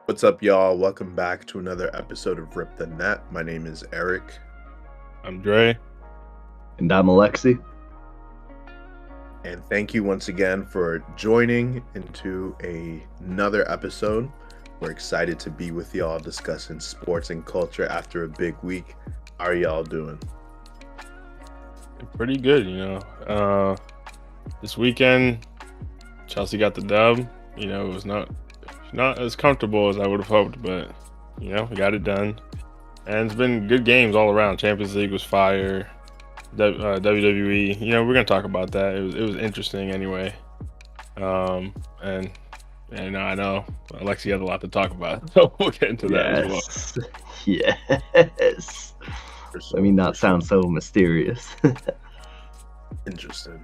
What's up, y'all? Welcome back to another episode of Rip the Net. My name is Eric. I'm Dre. And I'm Alexi. And thank you once again for joining into another episode. We're excited to be with y'all discussing sports and culture after a big week. How are y'all doing? Pretty good, This weekend, Chelsea got the dub. It was not as comfortable as I would have hoped, but we got it done. And it's been good games all around. Champions League was fire. WWE, we're gonna talk about that. It was interesting anyway. I know Alexi has a lot to talk about, so we'll get into that as well. Yes. Let me not sound so mysterious. Interesting.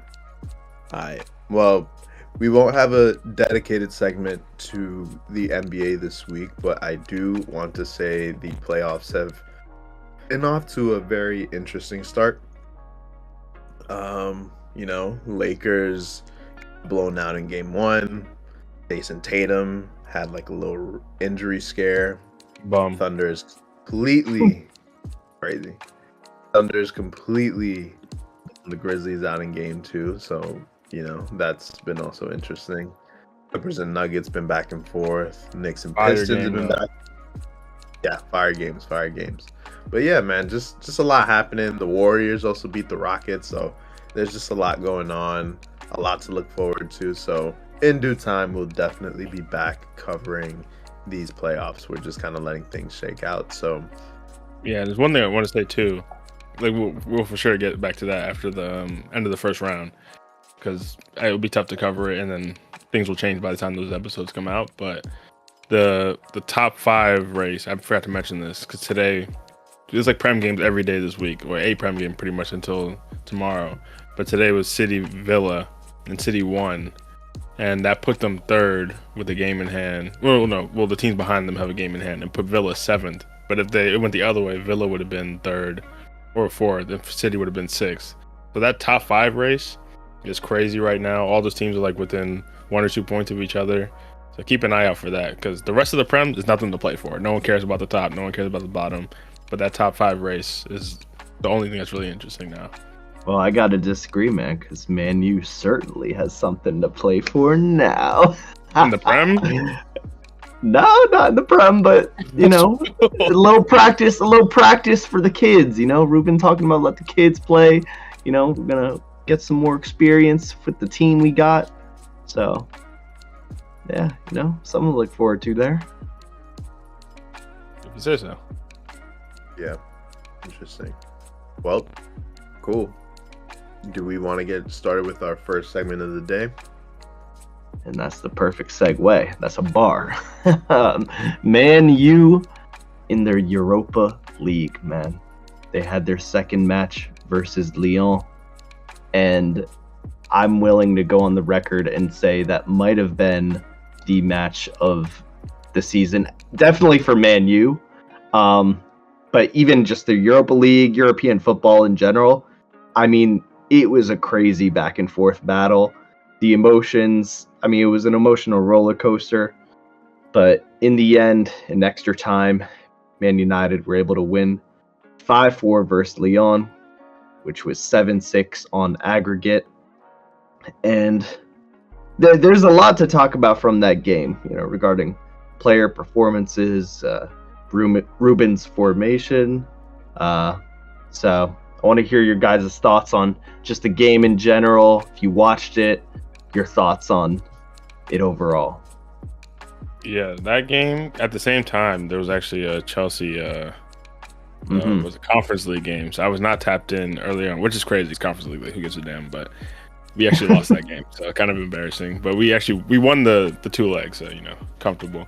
All right. Well, we won't have a dedicated segment to the NBA this week, but I do want to say the playoffs have been off to a very interesting start. Lakers blown out in game one. Jason Tatum had like a little injury scare. Thunder's completely crazy. Thunder's completely the Grizzlies out in game two, so that's been also interesting. Clippers and Nuggets been back and forth. Knicks and Pistons have been back. Yeah, fire games. But yeah, man, just a lot happening. The Warriors also beat the Rockets, so there's just a lot going on, a lot to look forward to. So in due time, we'll definitely be back covering these playoffs. We're just kind of letting things shake out. So yeah, there's one thing I want to say too. Like we'll for sure get back to that after the end of the first round, because it'll be tough to cover it, and then things will change by the time those episodes come out. But the top 5 race, I forgot to mention this because today there's like Prem games every day this week, or a Prem game pretty much until tomorrow. But today was City Villa, and City won, and that put them third with a game in hand. Well, the teams behind them have a game in hand, and put Villa 7th. But if it went the other way, Villa would have been 3rd or 4th, and City would have been 6th. So that top 5 race is crazy right now. All those teams are like within 1 or 2 points of each other. So keep an eye out for that, because the rest of the Prem is nothing to play for. No one cares about the top. No one cares about the bottom. But that top 5 race is the only thing that's really interesting now. Well, I gotta disagree, man, because Man U certainly has something to play for now. In the Prem? No, not in the Prem, but a little practice for the kids. Ruben talking about let the kids play. We're gonna get some more experience with the team we got. So, yeah, something to look forward to there. If you say so. Yeah, interesting. Well, cool. Do we want to get started with our first segment of the day? And that's the perfect segue. That's a bar. Man U in their Europa League, man. They had their second match versus Lyon. And I'm willing to go on the record and say that might have been the match of the season. Definitely for Man U. But even just the Europa League, European football in general, I mean, it was a crazy back and forth battle. The emotions, it was an emotional roller coaster. But in the end, in extra time, Man United were able to win 5-4 versus Lyon, which was 7-6 on aggregate. And there's a lot to talk about from that game, regarding player performances, Ruben's formation. So I want to hear your guys' thoughts on just the game in general. If you watched it, your thoughts on it overall. Yeah, that game, at the same time, there was actually a Chelsea was a Conference League game. So I was not tapped in earlier on, which is crazy. It's Conference League, who gives a damn? But we actually lost that game, so kind of embarrassing. But we won the 2 legs, so comfortable.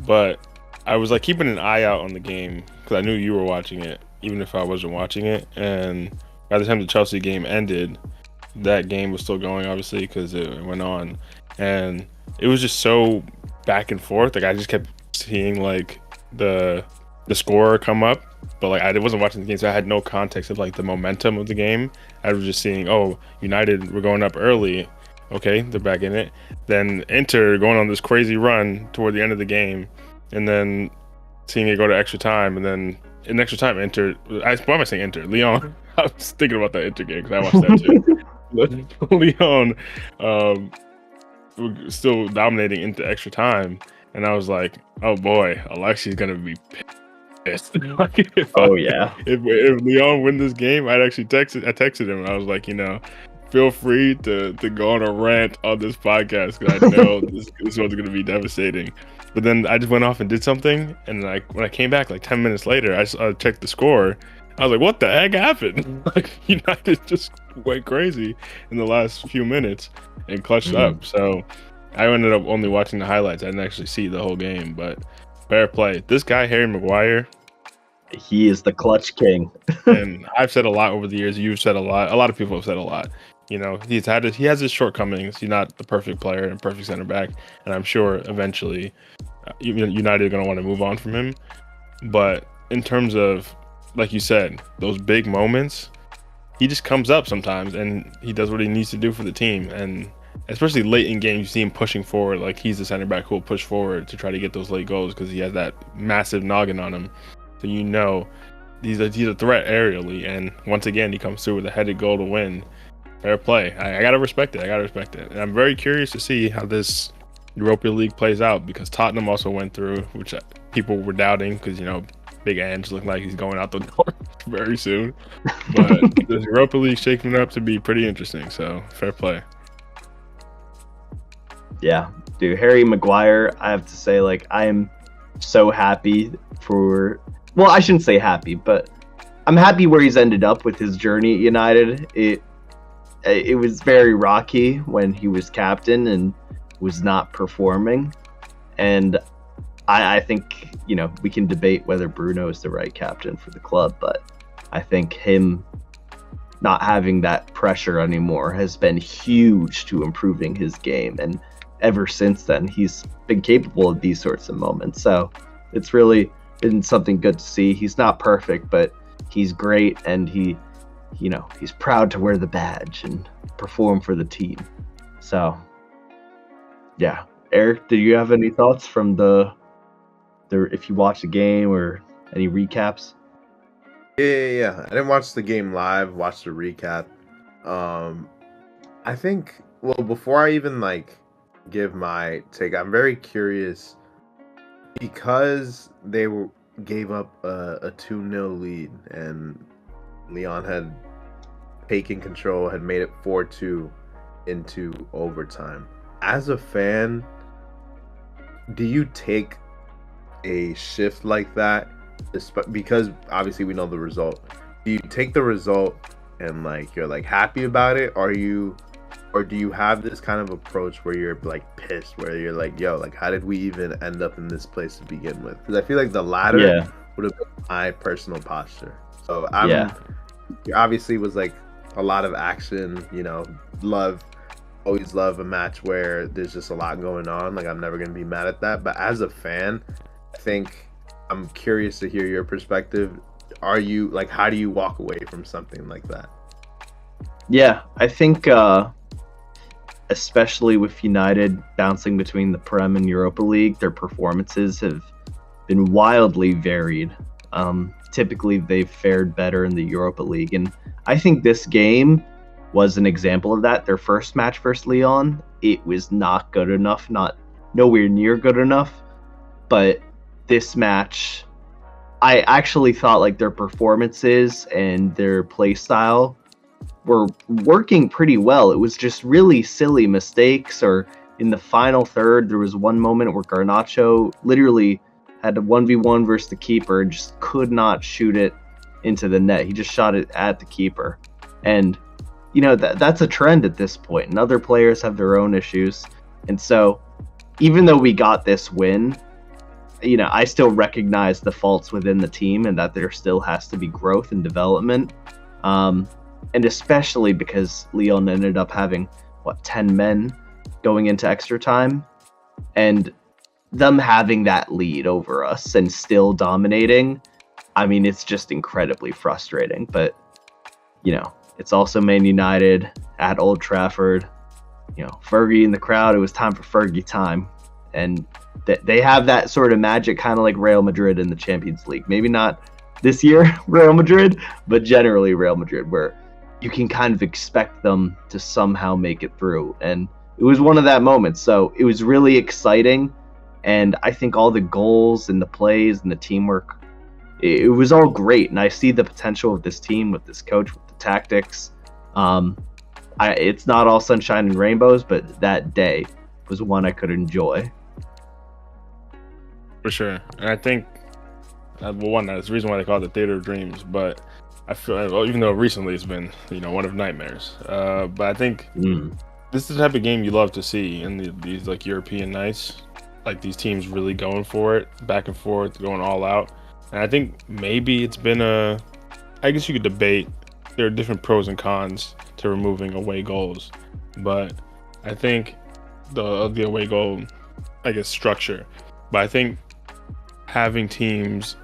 But I was like keeping an eye out on the game because I knew you were watching it, even if I wasn't watching it. And by the time the Chelsea game ended, that game was still going, obviously, because it went on. And it was just so back and forth. Like, I just kept seeing like the score come up, but like I wasn't watching the game, so I had no context of like the momentum of the game. I was just seeing, oh, United were going up early. Okay, they're back in it. Then Inter going on this crazy run toward the end of the game. and then seeing it go to extra time, and then in extra time, why am I saying Inter? Lyon. I was thinking about that Inter game because I watched that too. Lyon were still dominating into extra time, and I was like, oh boy, Alexi's gonna be pissed. If Lyon win this game, I texted him, and I was like, feel free to go on a rant on this podcast because I know this one's gonna be devastating. But then I just went off and did something, and when I came back 10 minutes later, I checked the score. I was like, what the heck happened? United just went crazy in the last few minutes and clutched up. So I ended up only watching the highlights. I didn't actually see the whole game, but fair play. This guy, Harry Maguire, he is the clutch king. And I've said a lot over the years. You've said a lot. A lot of people have said a lot. He has his shortcomings. He's not the perfect player and perfect center back, and I'm sure eventually United are going to want to move on from him. But in terms of, like you said, those big moments, he just comes up sometimes and he does what he needs to do for the team. And especially late in games, you see him pushing forward. Like, he's the center back who will push forward to try to get those late goals because he has that massive noggin on him. So he's a threat aerially, and once again he comes through with a headed goal to win. Fair play. I gotta respect it. And I'm very curious to see how this Europa League plays out because Tottenham also went through, which people were doubting because Big Ange looked like he's going out the door very soon. But the Europa League shaking up to be pretty interesting. So fair play. Yeah, dude, Harry Maguire. I have to say, I am so happy for. Well, I shouldn't say happy, but I'm happy where he's ended up with his journey at United. It was very rocky when he was captain and was not performing. And I think, we can debate whether Bruno is the right captain for the club, but I think him not having that pressure anymore has been huge to improving his game. And ever since then, he's been capable of these sorts of moments. So it's really been something good to see. He's not perfect, but he's great, and he's proud to wear the badge and perform for the team. So yeah. Eric, did you have any thoughts from the if you watched the game or any recaps? Yeah. I didn't watch the game live, watched the recap. I think, before I even give my take, I'm very curious because they gave up a 2-0 lead and Lyon had taken control, had made it 4-2 into overtime. As a fan, do you take a shift like that? Because obviously we know the result. Do you take the result and you're happy about it, or do you have this kind of approach where you're pissed, where you're yo, how did we even end up in this place to begin with? Because I feel like the latter would have been my personal posture. So there obviously was a lot of action, always love a match where there's just a lot going on. I'm never going to be mad at that. But as a fan, I think I'm curious to hear your perspective. Are you how do you walk away from something like that? Yeah, I think especially with United bouncing between the Prem and Europa League, their performances have been wildly varied. Typically, they've fared better in the Europa League, and I think this game was an example of that. Their first match versus Lyon, it was not good enough, nowhere near good enough. But this match, I actually thought their performances and their play style were working pretty well. It was just really silly mistakes, or in the final third, there was one moment where Garnacho literally had a 1v1 versus the keeper and just could not shoot it into the net. He just shot it at the keeper. And, that's a trend at this point, and other players have their own issues. And so, even though we got this win, I still recognize the faults within the team and that there still has to be growth and development. And especially because Lyon ended up having, 10 men going into extra time. And them having that lead over us and still dominating, it's just incredibly frustrating. But, it's also Man United at Old Trafford. Fergie in the crowd, it was time for Fergie time. And They have that sort of magic, kind of like Real Madrid in the Champions League. Maybe not this year, Real Madrid, but generally Real Madrid, where you can kind of expect them to somehow make it through. And it was one of that moments. So it was really exciting. And I think all the goals and the plays and the teamwork, it was all great. And I see the potential of this team with this coach, with the tactics. It's not all sunshine and rainbows, but that day was one I could enjoy. For sure. And I think, well, one, that's the reason why they call it the Theater of Dreams. But I feel, even though recently it's been, one of nightmares. But I think this is the type of game you love to see in these like European nights. Like these teams really going for it, back and forth, going all out. And I think maybe it's been I guess you could debate. There are different pros and cons to removing away goals. But I think the away goal, I guess, structure. But I think having teams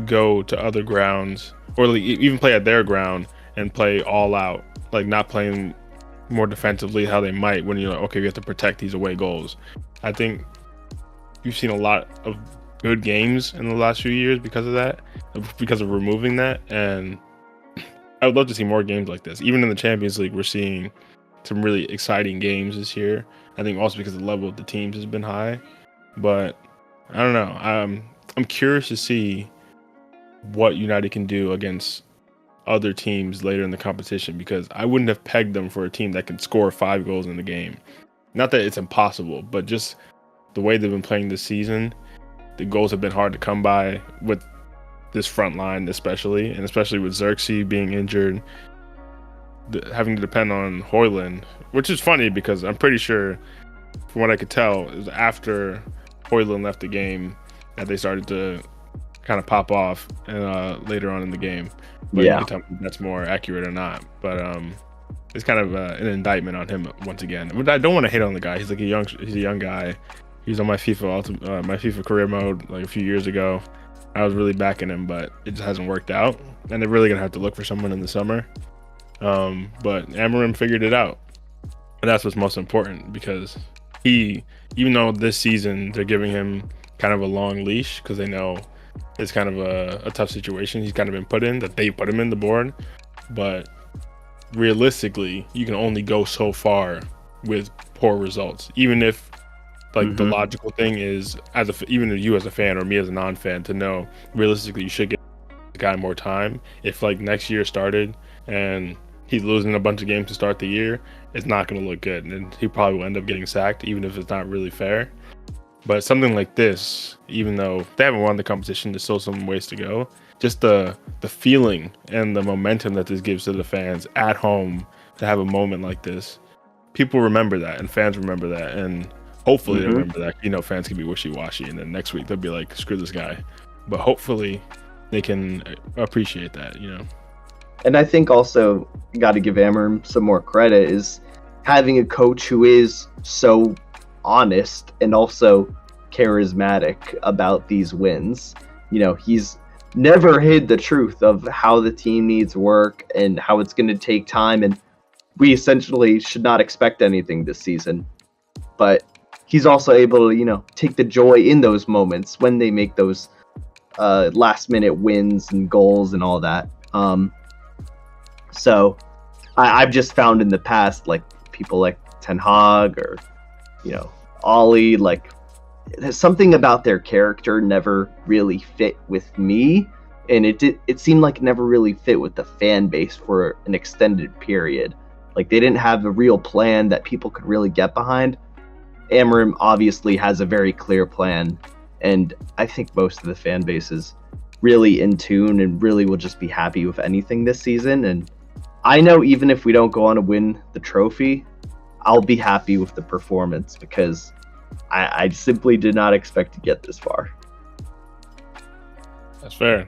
go to other grounds or even play at their ground and play all out, like not playing more defensively how they might when you're like, okay, we have to protect these away goals. I think you've seen a lot of good games in the last few years because of that, because of removing that. And I would love to see more games like this. Even in the Champions League, we're seeing some really exciting games this year. I think also because the level of the teams has been high. But I don't know. I'm curious to see what United can do against other teams later in the competition, because I wouldn't have pegged them for a team that can score 5 goals in the game. Not that it's impossible, but just the way they've been playing this season, the goals have been hard to come by with this front line especially, and especially with Xerxes being injured, having to depend on Højlund, which is funny because I'm pretty sure, from what I could tell, it was after Højlund left the game that they started to kind of pop off later on in the game. But you can tell me if that's more accurate or not. But it's kind of an indictment on him once again. But I don't want to hate on the guy. He's like he's a young guy. He was on my FIFA career mode like a few years ago. I was really backing him, but it just hasn't worked out. And they're really gonna have to look for someone in the summer. But Amorim figured it out, and that's what's most important, because even though this season they're giving him kind of a long leash because they know it's kind of a tough situation he's kind of been put in, that they put him in the board. But realistically, you can only go so far with poor results, even if the logical thing is, even you as a fan or me as a non-fan, to know realistically you should get the guy more time. If next year started and he's losing a bunch of games to start the year, it's not going to look good, and he probably will end up getting sacked, even if it's not really fair. But something like this, even though they haven't won the competition, there's still some ways to go. Just the feeling and the momentum that this gives to the fans at home to have a moment like this, people remember that, and fans remember that, and hopefully they remember that. Fans can be wishy-washy, and then next week they'll be like, screw this guy. But hopefully they can appreciate that, And I think also, got to give Amorim some more credit, is having a coach who is so honest and also charismatic about these wins. He's never hid the truth of how the team needs work and how it's going to take time, and we essentially should not expect anything this season. But he's also able to, take the joy in those moments when they make those last minute wins and goals and all that. So I've just found in the past, people like Ten Hag or, Ollie, there's something about their character never really fit with me. And it seemed like it never really fit with the fan base for an extended period. They didn't have a real plan that people could really get behind. Amorim obviously has a very clear plan, and I think most of the fan base is really in tune and really will just be happy with anything this season. And I know even if we don't go on to win the trophy, I'll be happy with the performance, because I simply did not expect to get this far. That's fair.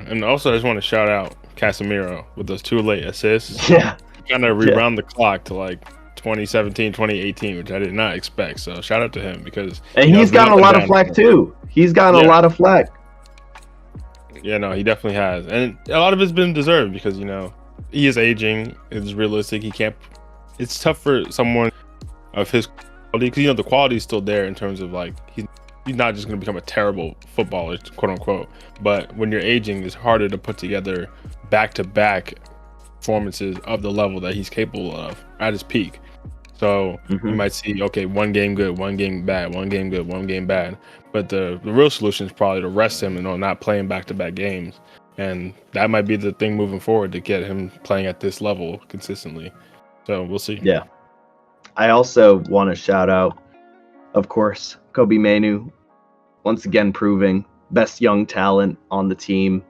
And also I just want to shout out Casemiro with those 2 late assists. Yeah. Kind of rewound the clock to 2017, 2018, which I did not expect. So shout out to him, because he's gotten a lot of flack too. He's gotten a lot of flack. Yeah, no, he definitely has, and a lot of it's been deserved, because he is aging. It's realistic. He can't. It's tough for someone of his quality, because the quality is still there in terms of he's he's not just going to become a terrible footballer, quote unquote. But when you're aging, it's harder to put together back-to-back performances of the level that he's capable of at his peak. So you might see, okay, one game good, one game bad, one game good, one game bad. But the real solution is probably to rest him and not playing back-to-back games. And that might be the thing moving forward to get him playing at this level consistently. So we'll see. Yeah. I also want to shout out, of course, Kobbie Mainoo, once again proving best young talent on the team.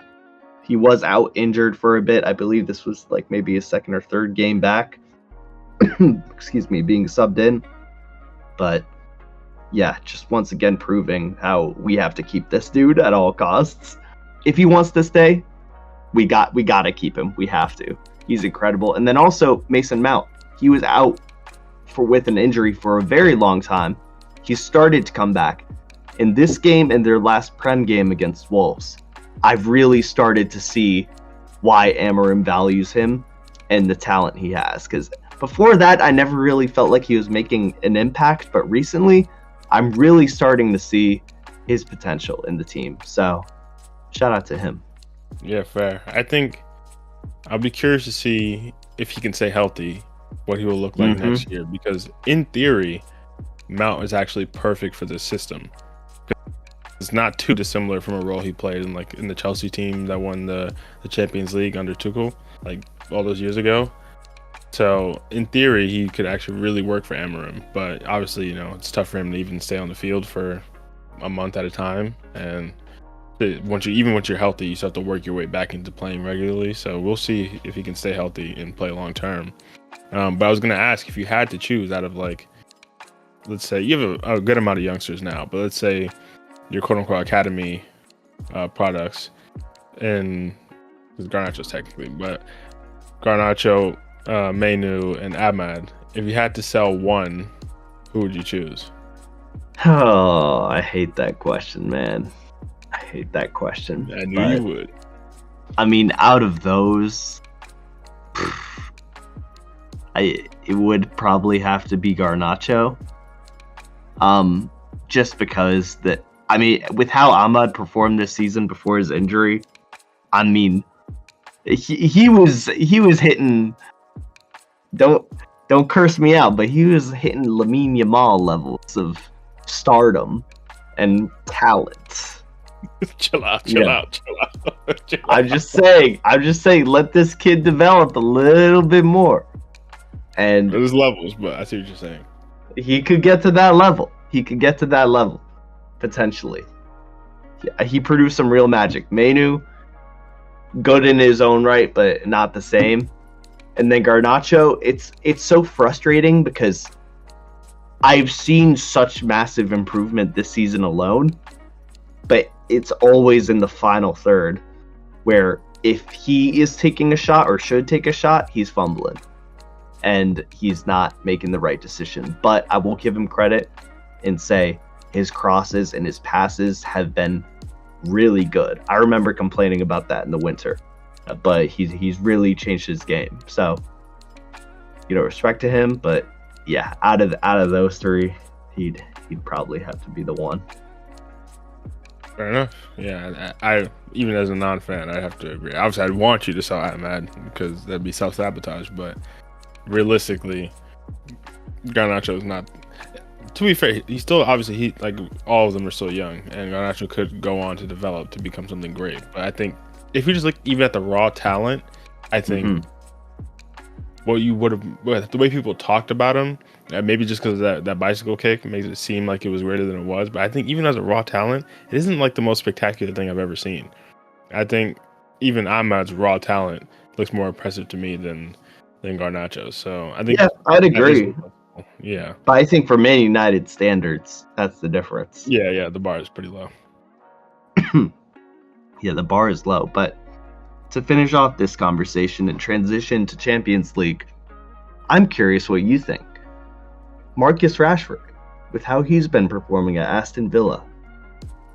He was out injured for a bit. I believe this was like maybe his second or third game back. Excuse me, being subbed in. But yeah, just once again proving how we have to keep this dude at all costs. If he wants to stay, we got to keep him. We have to. He's incredible. And then also Mason Mount. He was out with an injury for a very long time. He started to come back. In this game and their last Prem game against Wolves, I've really started to see why Amorim values him and the talent he has. Because before that, I never really felt like he was making an impact. But recently, I'm really starting to see his potential in the team. So shout out to him. Yeah, fair. I think I'll be curious to see if he can stay healthy, what he will look like next year. Because in theory, Mount is actually perfect for this system. It's not too dissimilar from a role he played in the Chelsea team that won the Champions League under Tuchel, like all those years ago. So in theory, he could actually really work for Amorim. But obviously, it's tough for him to even stay on the field for a month at a time. And once you're healthy, you still have to work your way back into playing regularly. So we'll see if he can stay healthy and play long term. But I was going to ask, if you had to choose out of let's say you have a good amount of youngsters now, but let's say your quote unquote academy products, and Garnacho's technically, but Garnacho, Mainoo, and Ahmad, if you had to sell one, who would you choose? Oh, I hate that question, man. I hate that question. I knew you would. I mean, out of those, it would probably have to be Garnacho. Just because with how Ahmad performed this season before his injury, I mean, he was hitting. Don't curse me out, but he was hitting Lamine Yamal levels of stardom and talent. Chill out. I'm just saying, let this kid develop a little bit more. And there's levels, but I see what you're saying. He could get to that level. Potentially. He produced some real magic. Mainoo, good in his own right, but not the same. And then Garnacho, it's so frustrating because I've seen such massive improvement this season alone, but it's always in the final third where if he is taking a shot or should take a shot, he's fumbling and he's not making the right decision. But I will give him credit and say his crosses and his passes have been really good. I remember complaining about that in the winter, but he's really changed his game. So, respect to him. But yeah, out of those three, he'd probably have to be the one. Fair enough. Yeah, I even as a non-fan, I'd have to agree. Obviously, I'd want you to sell Ahmad because that'd be self-sabotage. But realistically, Garnacho is not. To be fair, he's still obviously all of them are still young, and Garnacho could go on to develop to become something great. But I think if you just look even at the raw talent, I think what you would have, the way people talked about him, maybe just because that bicycle kick makes it seem like it was greater than it was. But I think even as a raw talent, it isn't like the most spectacular thing I've ever seen. I think even Ahmad's raw talent looks more impressive to me than Garnacho's. So I think I'd agree. Yeah, but I think for Man United standards, that's the difference. Yeah, the bar is pretty low. Yeah, the bar is low. But to finish off this conversation and transition to Champions League, I'm curious what you think. Marcus Rashford, with how he's been performing at Aston Villa,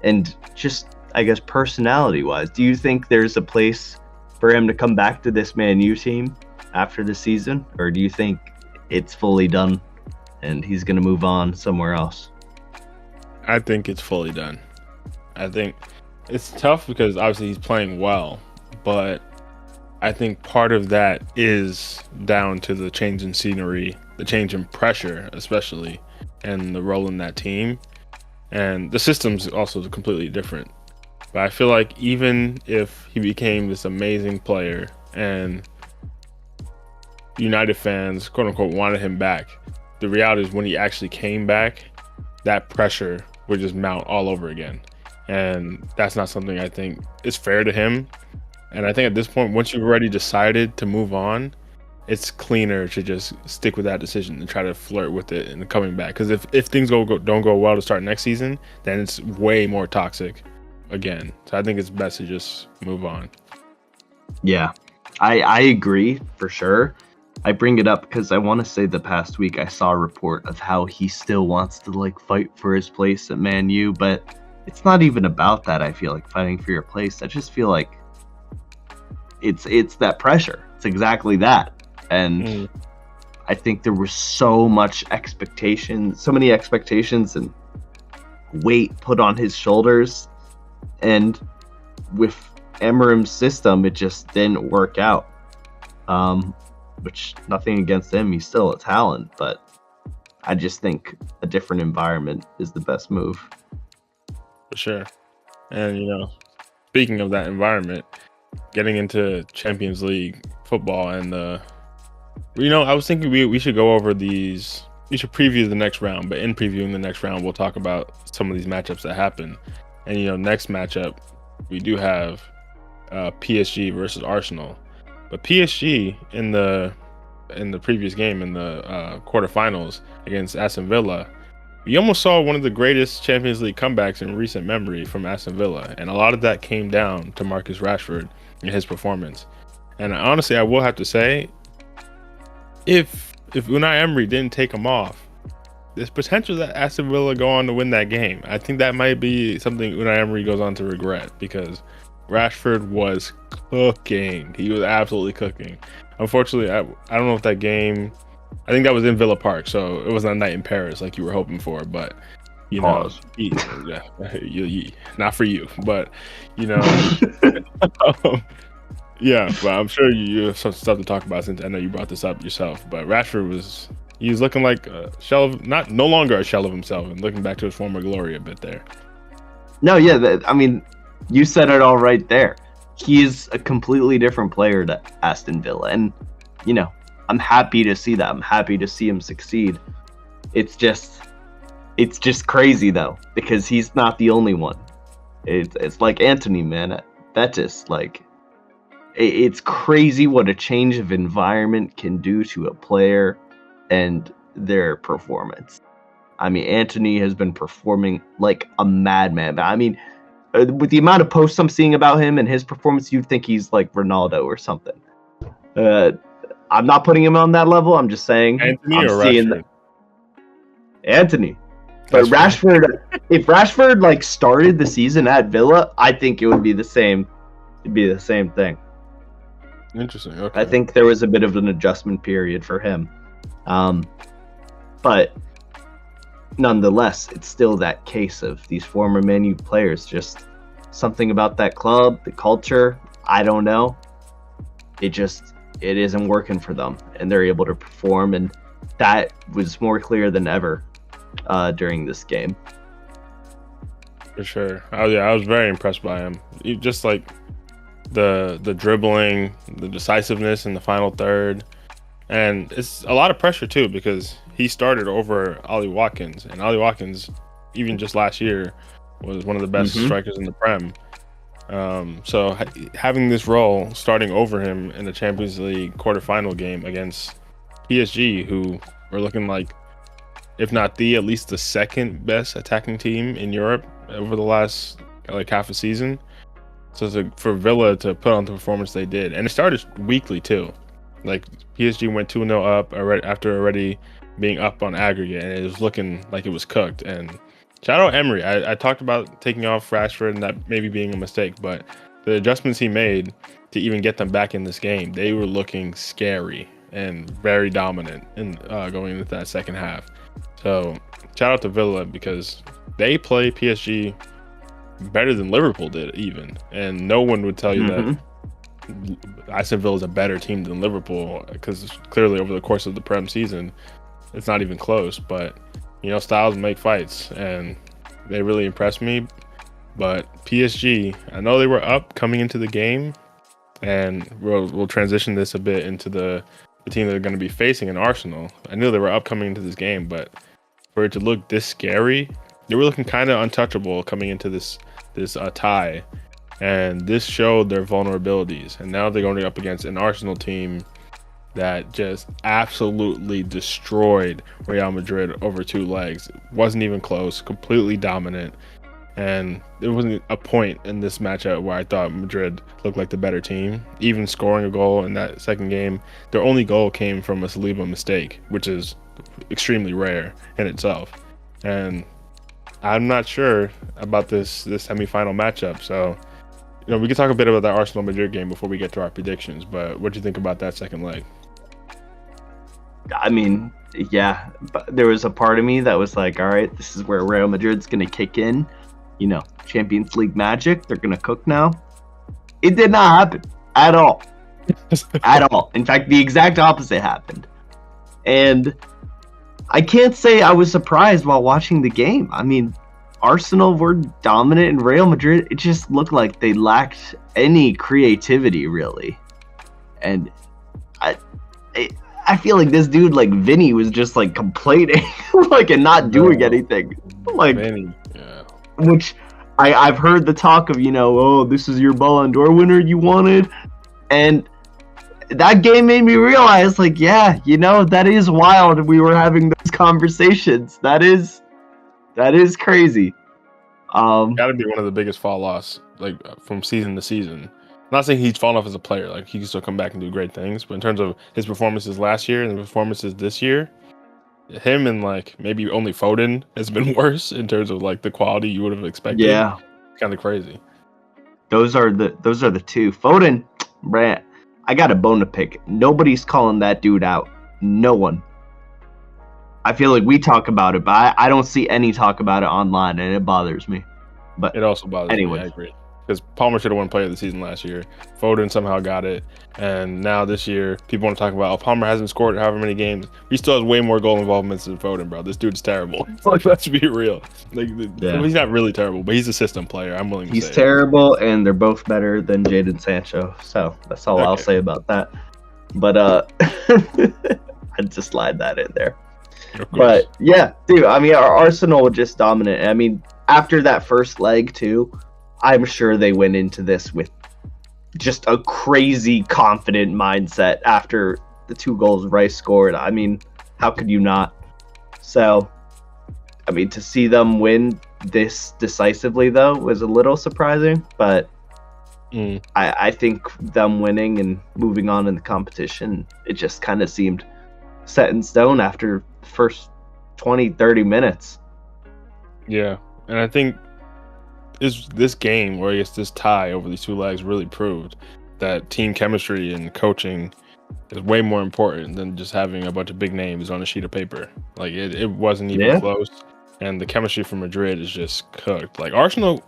and just, I guess, personality-wise, do you think there's a place for him to come back to this Man U team after the season? Or do you think it's fully done and he's going to move on somewhere else? I think it's fully done. I think it's tough because obviously he's playing well, but I think part of that is down to the change in scenery, the change in pressure, especially, and the role in that team. And the system's also completely different. But I feel like even if he became this amazing player and United fans, quote unquote, wanted him back, the reality is when he actually came back, that pressure would just mount all over again. And that's not something I think is fair to him. And I think at this point, once you've already decided to move on, it's cleaner to just stick with that decision and try to flirt with it and coming back. Because if things don't go well to start next season, then it's way more toxic again. So I think it's best to just move on. Yeah, I agree for sure. I bring it up because I want to say the past week I saw a report of how he still wants to like fight for his place at Man U, but it's not even about that. I feel like fighting for your place. I just feel like it's that pressure. It's exactly that. And I think there was so many expectations and weight put on his shoulders. And with Emerim's system, it just didn't work out. Which, nothing against him, he's still a talent, but I just think a different environment is the best move. For sure. And, speaking of that environment, getting into Champions League football and I was thinking we should go over these. We should preview the next round, but in previewing the next round, we'll talk about some of these matchups that happen. And next matchup, we do have PSG versus Arsenal. But PSG in the previous game in the quarterfinals against Aston Villa, we almost saw one of the greatest Champions League comebacks in recent memory from Aston Villa, and a lot of that came down to Marcus Rashford and his performance. And honestly, I will have to say, if Unai Emery didn't take him off, there's potential that Aston Villa go on to win that game. I think that might be something Unai Emery goes on to regret because Rashford was cooking. He was absolutely cooking. Unfortunately, I don't know if that game, I think that was in Villa Park, so it wasn't a night in Paris like you were hoping for, but not for you, but yeah, but I'm sure you have some stuff to talk about since I know you brought this up yourself. But Rashford was looking like a shell of, no longer a shell of himself, and looking back to his former glory a bit there. No, yeah, I mean, you said it all right there. He's a completely different player to Aston Villa, and I'm happy to see that. I'm happy to see him succeed. It's just crazy though, because he's not the only one. It's like Anthony, man, at Betis, like. It's crazy what a change of environment can do to a player and their performance. I mean, Anthony has been performing like a madman. I mean, with the amount of posts I'm seeing about him and his performance, you'd think he's like Ronaldo or something. I'm not putting him on that level. I'm just saying. Anthony or Rashford? Anthony. But Rashford, if Rashford like started the season at Villa, I think it would be the same. It'd be the same thing. Interesting. Okay. I think there was a bit of an adjustment period for him. But nonetheless, it's still that case of these former Man U players, just something about that club, the culture, I don't know. It isn't working for them, and they're able to perform, and that was more clear than ever during this game. For sure. I was very impressed by him. Just like the dribbling, the decisiveness in the final third, and it's a lot of pressure too because he started over Ollie Watkins, and Ollie Watkins, even just last year, was one of the best strikers in the Prem. So having this role starting over him in the Champions League quarterfinal game against PSG, who were looking like, if not at least the second best attacking team in Europe over the last like half a season. So for Villa to put on the performance they did, and it started weakly too. Like PSG went 2-0 up after already being up on aggregate, and it was looking like it was cooked. And shout out Emery. I talked about taking off Rashford and that maybe being a mistake, but the adjustments he made to even get them back in this game, they were looking scary and very dominant in going into that second half. So shout out to Villa because they play PSG better than Liverpool did even, and no one would tell you that Aston Villa is a better team than Liverpool because clearly over the course of the Prem season, it's not even close. But styles make fights, and they really impressed me. But PSG, I know they were up coming into the game, and we'll transition this a bit into the team they're going to be facing in Arsenal. I knew they were up coming into this game, but for it to look this scary, they were looking kind of untouchable coming into this tie, and this showed their vulnerabilities. And now they're going up against an Arsenal team that just absolutely destroyed Real Madrid over 2 legs. It wasn't even close, completely dominant. And there wasn't a point in this matchup where I thought Madrid looked like the better team. Even scoring a goal in that second game, their only goal came from a Saliba mistake, which is extremely rare in itself. And I'm not sure about this semifinal matchup. So, we can talk a bit about that Arsenal Madrid game before we get to our predictions. But what do you think about that second leg? I mean, yeah, but there was a part of me that was like, all right, this is where Real Madrid's going to kick in. Champions League magic. They're going to cook now. It did not happen at all. At all. In fact, the exact opposite happened. And I can't say I was surprised while watching the game. I mean, Arsenal were dominant and Real Madrid, it just looked like they lacked any creativity, really. And I feel like this dude, like Vinny, was just like complaining, like, and not doing anything. Like, Vinny, yeah. Which I've heard the talk of, oh, this is your Ballon d'Or winner you wanted. And that game made me realize, like, yeah, that is wild. We were having those conversations. That is crazy. Got to be one of the biggest fall-offs, like, from season to season. I'm not saying he's fallen off as a player. Like, he can still come back and do great things. But in terms of his performances last year and the performances this year, him and, like, maybe only Foden has been worse in terms of, like, the quality you would have expected. Yeah. Kind of crazy. Those are the two. Foden, Brant, I got a bone to pick. Nobody's calling that dude out. No one. I feel like we talk about it, but I don't see any talk about it online, and it bothers me. But it also bothers me. I agree. Because Palmer should have won Player of the Season last year. Foden somehow got it. And now this year, people want to talk about, oh, Palmer hasn't scored however many games. He still has way more goal involvements than Foden, bro. This dude's terrible. Like, let's be real. Like, he's not really terrible, but he's a system player. I'm willing to say he's terrible, and they're both better than Jadon Sancho. So that's all I'll say about that. But I'd just slide that in there. But yeah, dude, I mean, our Arsenal were just dominant. I mean, after that first leg too, I'm sure they went into this with just a crazy confident mindset after the 2 goals Rice scored. I mean, how could you not? So, I mean, to see them win this decisively, though, was a little surprising. But I think them winning and moving on in the competition, it just kind of seemed set in stone after the first 20, 30 minutes. Yeah, and I think this game, or I guess this tie over these 2 legs, really proved that team chemistry and coaching is way more important than just having a bunch of big names on a sheet of paper. Like, it wasn't even close, and the chemistry for Madrid is just cooked. Like, Arsenal,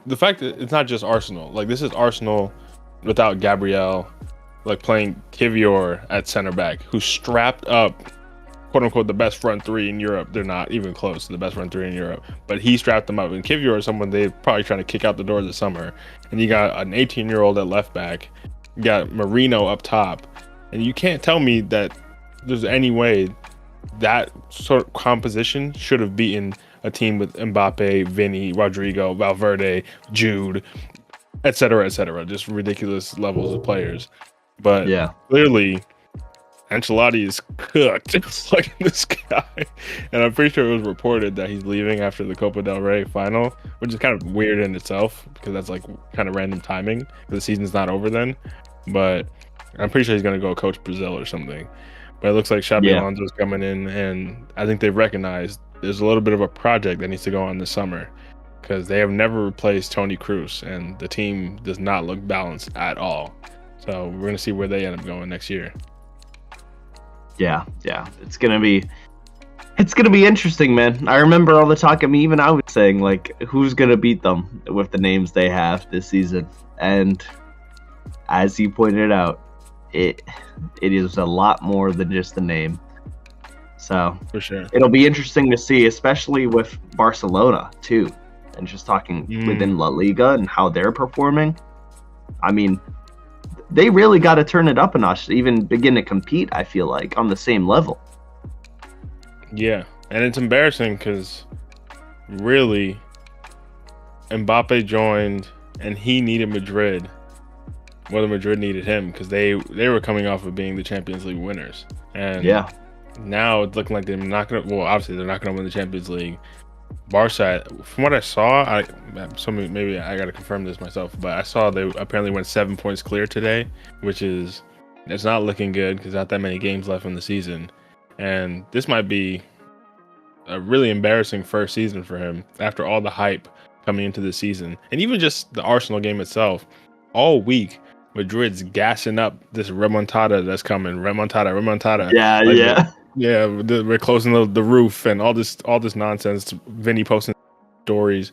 the fact that it's not just Arsenal, like, this is Arsenal without Gabriel, like, playing Kivior at center back, who's strapped up, quote unquote, the best front 3 in Europe. They're not even close to the best front 3 in Europe, but he strapped them up. And Kivior is someone they're probably trying to kick out the door this summer. And you got an 18-year-old at left back, you got Marino up top, and you can't tell me that there's any way that sort of composition should have beaten a team with Mbappe, Vinny, Rodrigo, Valverde, Jude, etc., just ridiculous levels of players. But clearly, Ancelotti is cooked. It's like this guy. And I'm pretty sure it was reported that he's leaving after the Copa del Rey final, which is kind of weird in itself because that's like kind of random timing. The season's not over then. But I'm pretty sure he's going to go coach Brazil or something. But it looks like Xabi Alonso's coming in, and I think they've recognized there's a little bit of a project that needs to go on this summer because they have never replaced Toni Kroos, and the team does not look balanced at all. So we're going to see where they end up going next year. Yeah. It's going to be It's gonna be interesting, man. I remember all the talk. I mean, even I was saying like, who's gonna beat them with the names they have this season? And as you pointed out, it is a lot more than just a name. So For sure. it'll be interesting to see, especially with Barcelona too, and just talking within La Liga and how they're performing. I mean, they really got to turn it up a notch to even begin to compete. I feel like on the same level. Yeah, and it's embarrassing because really, Mbappe joined and he needed Madrid more than Madrid needed him because they were coming off of being the Champions League winners. And Yeah. now it's looking like they're not going to, well, obviously they're not going to win the Champions League. Barca, from what I saw, maybe I got to confirm this myself, but I saw they apparently went 7 points clear today, which is, it's not looking good because not that many games left in the season. And this might be a really embarrassing first season for him after all the hype coming into the season. And even just the Arsenal game itself, all week, Madrid's gassing up this remontada that's coming. Remontada. Yeah, like, yeah. Yeah, we're closing the roof and all this nonsense. Vinny posting stories.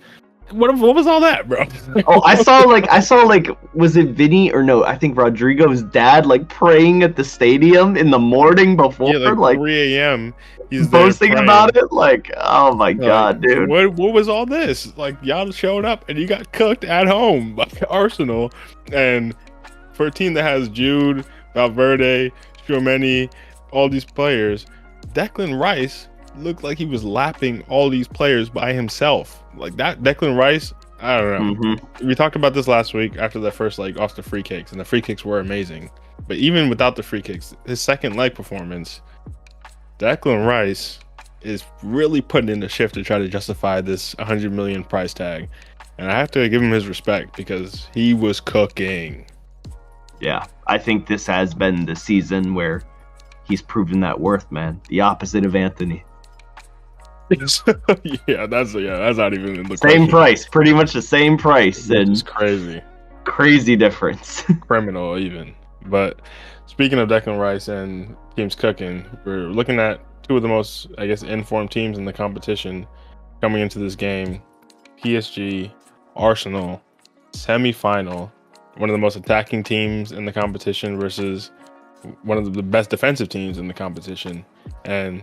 What was all that, bro? Oh, I saw like was it Vinny or no? I think Rodrigo's dad like praying at the stadium in the morning before, yeah, like 3 a.m. He's posting about it. Like, oh my god, dude! What was all this? Like, y'all showed up and you got cooked at home by Arsenal, and for a team that has Jude, Valverde, Tchouaméni, all these players, Declan Rice looked like he was lapping all these players by himself. Like that Declan Rice, I don't know. We talked about this last week after the first leg off the free kicks, and the free kicks were amazing. But even without the free kicks, his second leg performance, Declan Rice is really putting in the shift to try to justify this 100 million price tag. And I have to give him his respect because he was cooking. Yeah, I think this has been the season where he's proven that worth, man. The opposite of Anthony. yeah, that's not even in the same price, pretty much the same price. It's crazy difference. Criminal even. But speaking of Declan Rice and teams cooking, we're looking at two of the most, I guess, informed teams in the competition coming into this game. PSG, Arsenal, semi-final. One of the most attacking teams in the competition versus one of the best defensive teams in the competition. And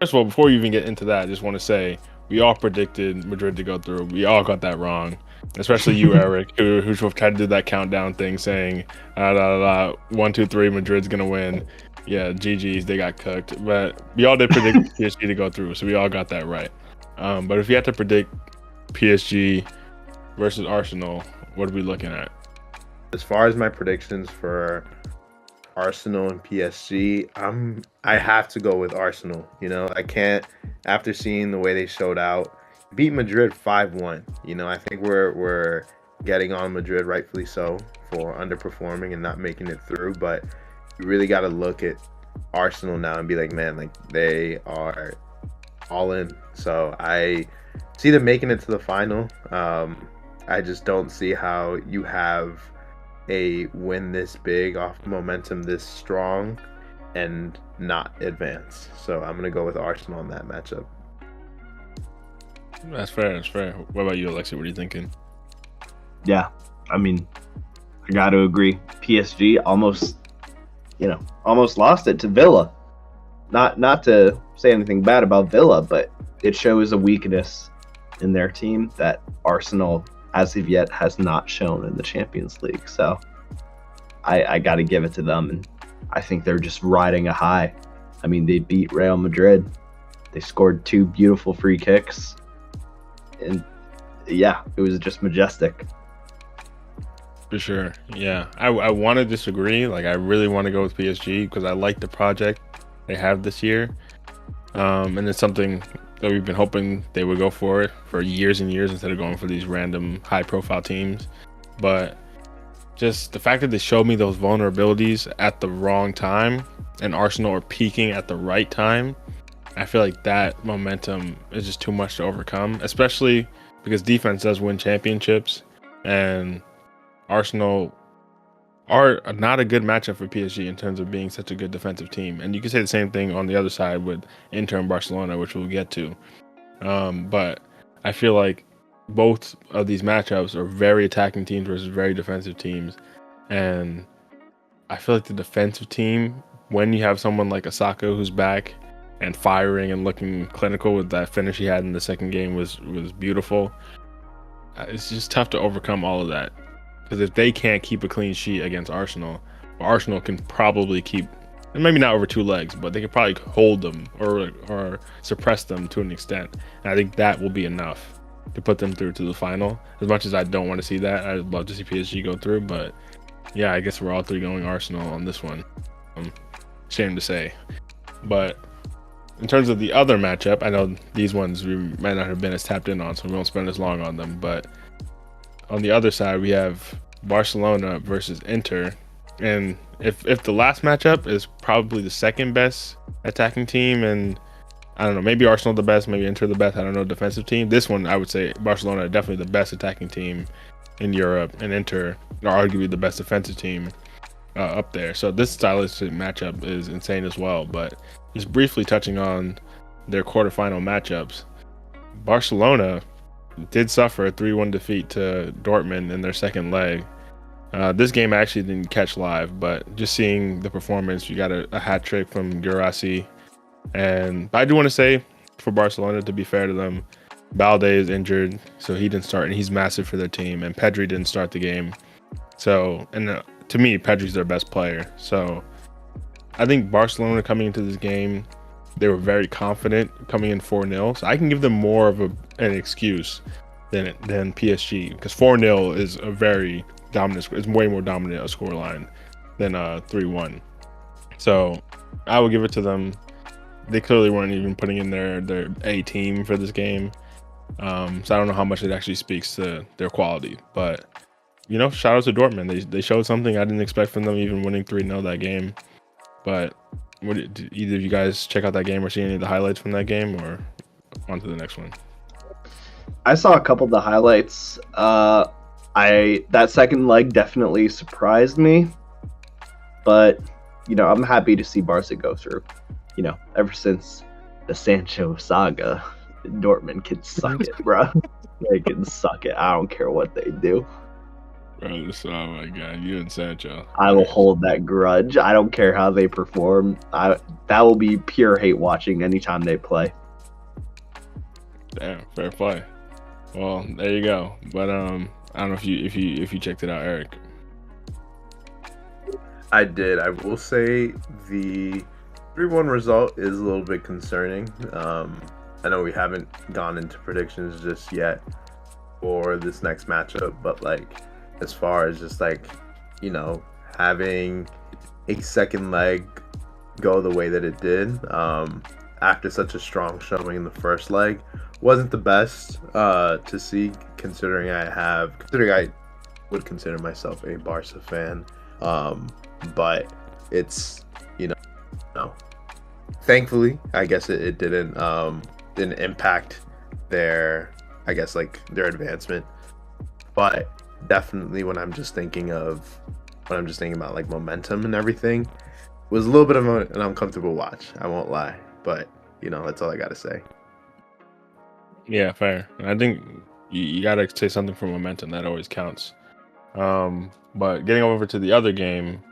first of all, before you even get into that, I just want to say we all predicted Madrid to go through. We all got that wrong, especially you, Eric, who tried to do that countdown thing saying, 1, 2, 3, Madrid's going to win. Yeah, GG's, they got cooked. But we all did predict PSG to go through, so we all got that right. But if you had to predict PSG versus Arsenal, what are we looking at? As far as my predictions for Arsenal and PSG, I have to go with Arsenal. You know, I can't, after seeing the way they showed out, beat Madrid 5-1. You know, I think we're getting on Madrid, rightfully so, for underperforming and not making it through. But you really got to look at Arsenal now and be like, man, like they are all in. So I see them making it to the final. I just don't see how you have a win this big off momentum this strong and not advance. So I'm gonna go with Arsenal in that matchup. That's fair. What about you, Alexi? What are you thinking? Yeah, I mean, I got to agree. PSG almost lost it to Villa. Not to say anything bad about Villa, but it shows a weakness in their team that Arsenal, as of yet, has not shown in the Champions League. So I got to give it to them, and I think they're just riding a high. I mean, they beat Real Madrid. They scored 2 beautiful free kicks, and yeah, it was just majestic. For sure. Yeah, I want to disagree. Like, I really want to go with PSG because I like the project they have this year, and it's something that we've been hoping they would go for years and years instead of going for these random high-profile teams. But just the fact that they showed me those vulnerabilities at the wrong time and Arsenal are peaking at the right time, I feel like that momentum is just too much to overcome, especially because defense does win championships, and Arsenal are not a good matchup for PSG in terms of being such a good defensive team. And you can say the same thing on the other side with Inter and Barcelona, which we'll get to. But I feel like both of these matchups are very attacking teams versus very defensive teams. And I feel like the defensive team, when you have someone like Osaka who's back and firing and looking clinical with that finish he had in the second game was beautiful. It's just tough to overcome all of that. Because if they can't keep a clean sheet against Arsenal, Arsenal can probably keep, and maybe not over 2 legs, but they could probably hold them or suppress them to an extent. And I think that will be enough to put them through to the final. As much as I don't want to see that, I'd love to see PSG go through. But yeah, I guess we're all three going Arsenal on this one. Shame to say. But in terms of the other matchup, I know these ones we might not have been as tapped in on, so we won't spend as long on them. But on the other side, we have Barcelona versus Inter. And if the last matchup is probably the second best attacking team, and I don't know, maybe Arsenal the best, maybe Inter the best, I don't know, defensive team. This one, I would say Barcelona are definitely the best attacking team in Europe, and Inter are arguably the best defensive team up there. So this stylistic matchup is insane as well. But just briefly touching on their quarterfinal matchups, Barcelona did suffer a 3-1 defeat to Dortmund in their second leg. This game I actually didn't catch live, but just seeing the performance, you got a hat trick from Guirassy. And I do want to say, for Barcelona, to be fair to them, Balde is injured, so he didn't start, and he's massive for their team. And Pedri didn't start the game. So, and to me, Pedri's their best player. So I think Barcelona coming into this game, they were very confident coming in 4-0. So I can give them more of an excuse than PSG, because 4-0 is a very dominant. It's way more dominant a scoreline than 3-1. So I will give it to them. They clearly weren't even putting in their A team for this game. So I don't know how much it actually speaks to their quality. But, you know, shout out to Dortmund. They showed something I didn't expect from them, even winning 3-0 that game. But did either of you guys check out that game or see any of the highlights from that game, or on to the next one? I saw a couple of the highlights. That second leg definitely surprised me. But, you know, I'm happy to see Barca go through. You know, ever since the Sancho saga, Dortmund can suck it, bro. They can suck it. I don't care what they do. Rhodes, oh my God, you and Sancho. I will hold that grudge. I don't care how they perform. That will be pure hate watching anytime they play. Damn, fair play. Well, there you go. But I don't know if you checked it out, Eric. I did. I will say the 3-1 result is a little bit concerning. I know we haven't gone into predictions just yet for this next matchup, but like, as far as just like, you know, having a second leg go the way that it did after such a strong showing in the first leg wasn't the best to see, considering I would consider myself a Barca fan, but it's, you know, thankfully I guess it didn't impact their advancement. But definitely when I'm just thinking about like momentum and everything, it was a little bit of an uncomfortable watch, I won't lie, but you know, that's all I gotta say. Yeah, fair. I think you gotta say something for momentum. That always counts. But getting over to the other game,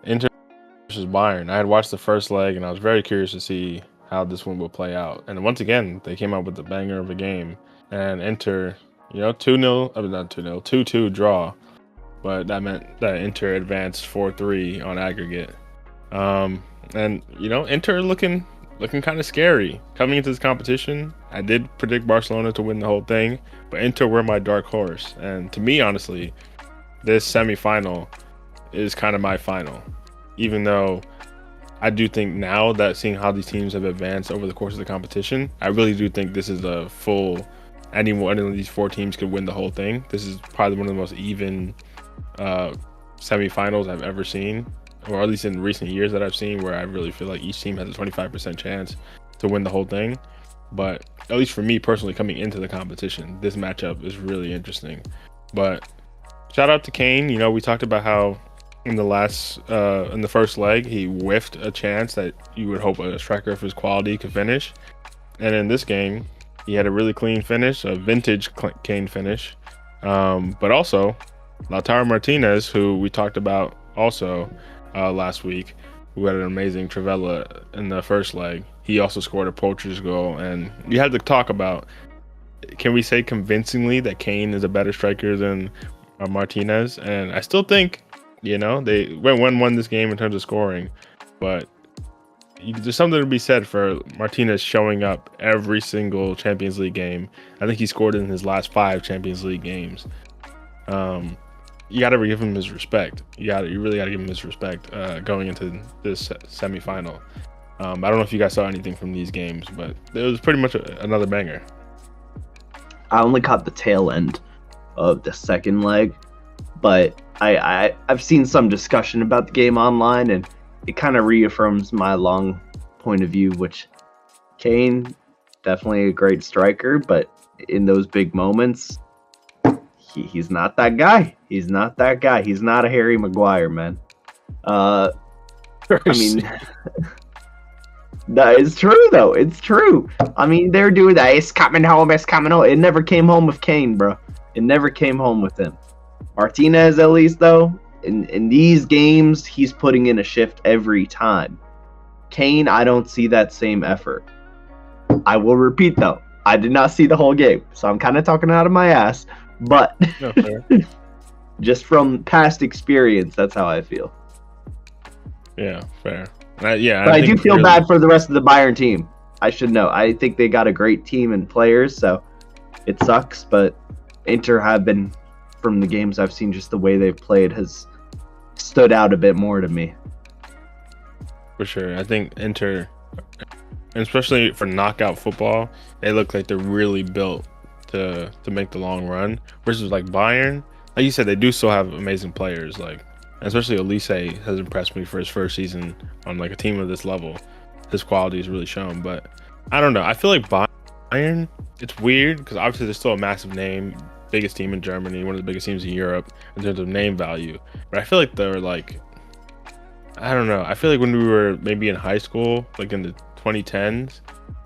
Inter versus Bayern, I had watched the first leg and I was very curious to see how this one will play out. And once again, they came out with the banger of a game. And Inter, you know, 2-2 draw. But that meant that Inter advanced 4-3 on aggregate. And, you know, Inter looking kind of scary. Coming into this competition, I did predict Barcelona to win the whole thing. But Inter were my dark horse. And to me, honestly, this semifinal is kind of my final. Even though I do think now that seeing how these teams have advanced over the course of the competition, I really do think this is a full, any one of these 4 teams could win the whole thing. This is probably one of the most even semifinals I've ever seen, or at least in recent years that I've seen, where I really feel like each team has a 25% chance to win the whole thing. But at least for me personally, coming into the competition, this matchup is really interesting. But shout out to Kane. You know, we talked about how in the first leg, he whiffed a chance that you would hope a striker of his quality could finish. And in this game, he had a really clean finish, a vintage Kane finish. But also, Lautaro Martinez, who we talked about also last week, who had an amazing Trivela in the first leg, he also scored a poacher's goal. And you had to talk about, can we say convincingly that Kane is a better striker than Martinez? And I still think, they won this game in terms of scoring, but there's something to be said for Martinez showing up every single Champions League game. I think he scored in his last 5 Champions League games. You got to give him his respect. You really got to give him his respect going into this semifinal. I don't know if you guys saw anything from these games, but it was pretty much another banger. I only caught the tail end of the second leg, but I've seen some discussion about the game online, and it kind of reaffirms my long point of view, which Kane, definitely a great striker, but in those big moments, he's not that guy. He's not that guy. He's not a Harry Maguire, man. I mean, that is true, though. It's true. I mean, they're doing that. It's coming home. It's coming home. It never came home with Kane, bro. It never came home with him. Martinez, at least, though, in these games, he's putting in a shift every time. Kane, I don't see that same effort. I will repeat, though, I did not see the whole game, so I'm kind of talking out of my ass. But just from past experience, that's how I feel. Yeah, fair. But I do feel bad for the rest of the Bayern team. I should know. I think they got a great team and players, so it sucks. But Inter have been, from the games I've seen, just the way they've played has stood out a bit more to me. For sure. I think Inter, especially for knockout football, they look like they're really built to make the long run. Versus like Bayern, like you said, they do still have amazing players. Like especially Elise has impressed me for his first season on like a team of this level. His quality is really shown. But I don't know. I feel like Bayern, it's weird because obviously they're still a massive name, biggest team in Germany, one of the biggest teams in Europe in terms of name value. But I feel like they're like, I don't know. I feel like when we were maybe in high school, like in the 2010s,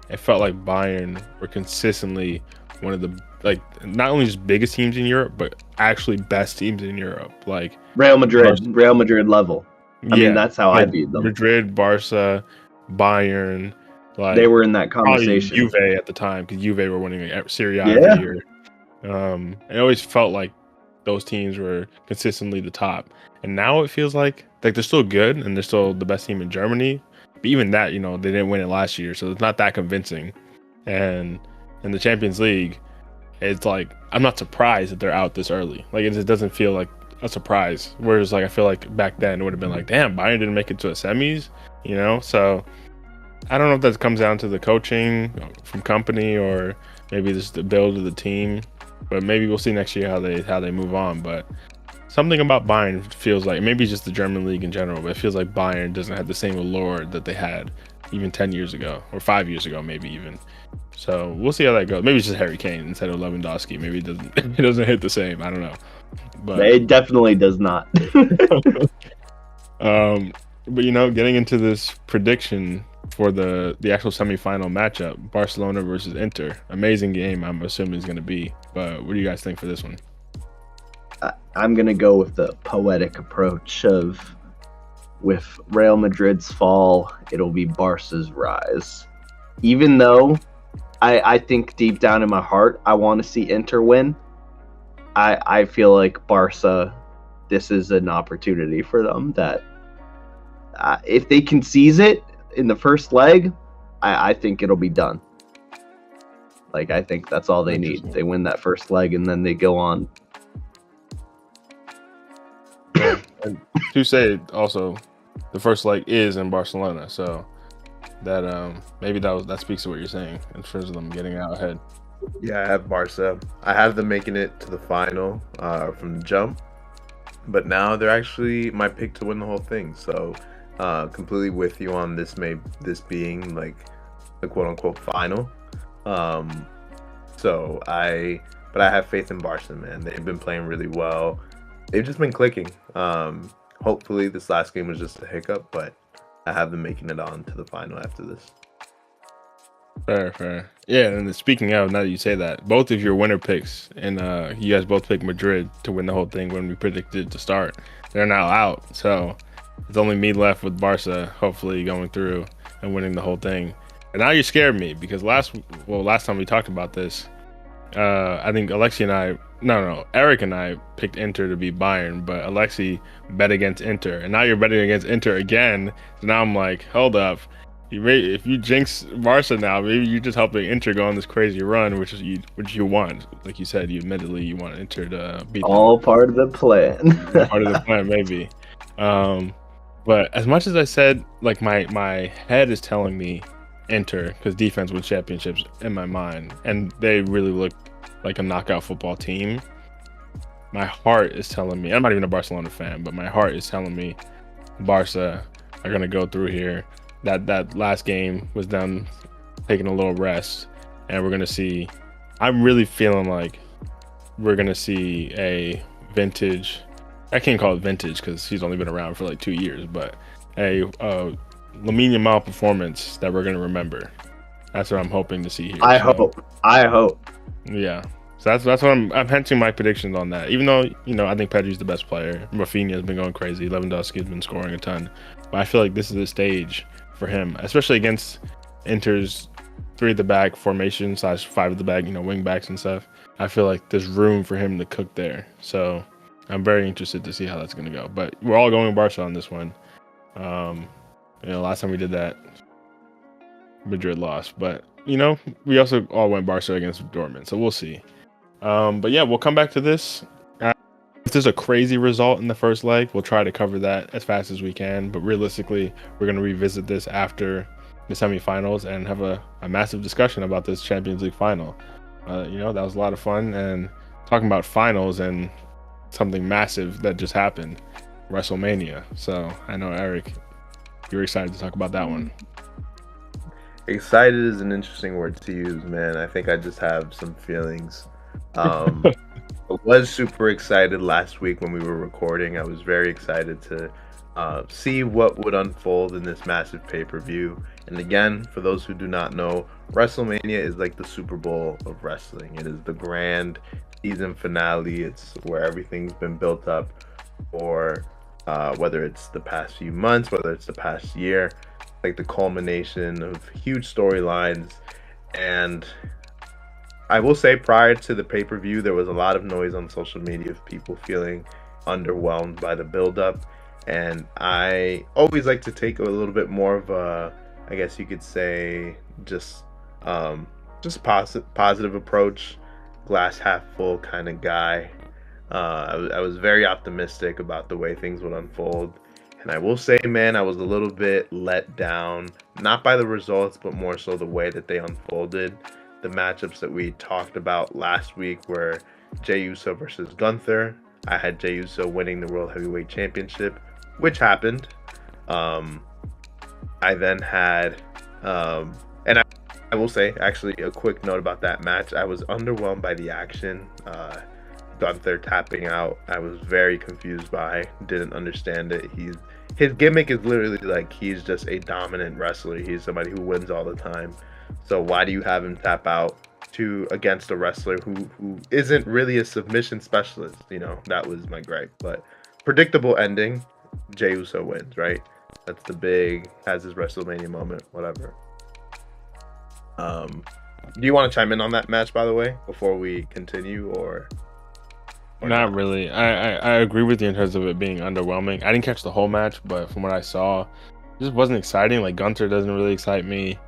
it felt like Bayern were consistently one of the, like, not only just biggest teams in Europe, but actually best teams in Europe. Like Real Madrid level. I mean, that's how I viewed them. Madrid, Barca, Bayern, like they were in that conversation. Juve at the time, because Juve were winning like Serie A every year. It always felt like those teams were consistently the top. And now it feels like they're still good and they're still the best team in Germany. But even that, they didn't win it last year, so it's not that convincing. And in the Champions League, it's like I'm not surprised that they're out this early. Like it just doesn't feel like a surprise. Whereas like I feel like back then it would have been like, damn, Bayern didn't make it to a semis, So I don't know if that comes down to the coaching from company or maybe just the build of the team. But maybe we'll see next year how they move on. But something about Bayern feels like, maybe just the German league in general, but it feels like Bayern doesn't have the same allure that they had even 10 years ago or 5 years ago, maybe even. So we'll see how that goes. Maybe it's just Harry Kane instead of Lewandowski. Maybe it doesn't hit the same. I don't know. But it definitely does not. But getting into this prediction for the actual semifinal matchup, Barcelona versus Inter. Amazing game, I'm assuming is going to be. But what do you guys think for this one? I'm going to go with the poetic approach of, with Real Madrid's fall, it'll be Barca's rise. Even though I think deep down in my heart, I want to see Inter win, I feel like Barca, this is an opportunity for them that if they can seize it in the first leg, I think it'll be done. Like, I think that's all they need. They win that first leg and then they go on. And to say also, the first leg is in Barcelona, so that maybe that speaks to what you're saying in terms of them getting out ahead. Yeah, I have Barca. I have them making it to the final from the jump, but now they're actually my pick to win the whole thing. So completely with you on this being like the quote unquote final. But I have faith in Barca, man. They've been playing really well. They've just been clicking. hopefully this last game was just a hiccup, but I have them making it on to the final after this. Fair. Yeah, and speaking of, now that you say that, both of your winner picks, and you guys both picked Madrid to win the whole thing when we predicted to start. They're now out, so it's only me left with Barca, hopefully going through and winning the whole thing. And now you scared me because last time we talked about this, I think Eric and I picked Inter to beat Bayern, but Alexi bet against Inter, and now you're betting against Inter again. So now I'm like, hold up. If you jinx Barca now, maybe you're just helping Inter go on this crazy run, which you want. Like you said, you want Inter to beat all them. Part of the plan. Part of the plan, maybe. But as much as I said, like my head is telling me Inter, because defense wins championships in my mind, and they really look like a knockout football team. My heart is telling me, I'm not even a Barcelona fan, but my heart is telling me Barca are gonna go through here. That last game was them taking a little rest, and we're gonna see. I'm really feeling like we're gonna see a vintage. I can't call it vintage because he's only been around for like 2 years, but a Lamine Yamal performance that we're gonna remember. That's what I'm hoping to see here. I hope. Yeah. So that's what I'm hinting my predictions on that. Even though, I think Pedri's the best player. Rafinha has been going crazy. Lewandowski has been scoring a ton. But I feel like this is the stage for him, especially against Inter's 3 at the back formation / 5 at the back, wing backs and stuff. I feel like there's room for him to cook there. So I'm very interested to see how that's going to go. But we're all going Barca on this one. Last time we did that, Madrid lost. But, we also all went Barca against Dortmund. So we'll see. But yeah, we'll come back to this. If there's a crazy result in the first leg, we'll try to cover that as fast as we can. But realistically, we're going to revisit this after the semifinals and have a massive discussion about this Champions League final. That was a lot of fun. And talking about finals and something massive that just happened, Wrestlemania. So I know, Eric, you're excited to talk about that one. Excited is an interesting word to use, man. I think I just have some feelings. I was super excited last week when we were recording. I was very excited to see what would unfold in this massive pay-per-view. And again, for those who do not know, Wrestlemania is like the Super Bowl of wrestling. It is the grand season finale. It's where everything's been built up for whether it's the past few months, whether it's the past year, like the culmination of huge storylines. And I will say, prior to the pay-per-view, there was a lot of noise on social media of people feeling underwhelmed by the build-up. And I always like to take a little bit more of a, I guess you could say, just positive approach, glass half full kind of guy. I was very optimistic about the way things would unfold. And I will say, man, I was a little bit let down, not by the results, but more so the way that they unfolded. The matchups that we talked about last week were Jey Uso versus Gunther. I had Jey Uso winning the World Heavyweight Championship, which happened. I then had, and I will say, actually, a quick note about that match. I was underwhelmed by the action. Gunther tapping out, I was very confused by. Didn't understand it. His gimmick is literally like he's just a dominant wrestler. He's somebody who wins all the time. So why do you have him tap out against a wrestler who isn't really a submission specialist? That was my gripe. But predictable ending. Jey Uso wins, right? That's has his WrestleMania moment, whatever. Do you want to chime in on that match, by the way, before we continue, or not really? I agree with you in terms of it being underwhelming. I didn't catch the whole match, but from what I saw, it just wasn't exciting. Like, Gunther doesn't really excite me.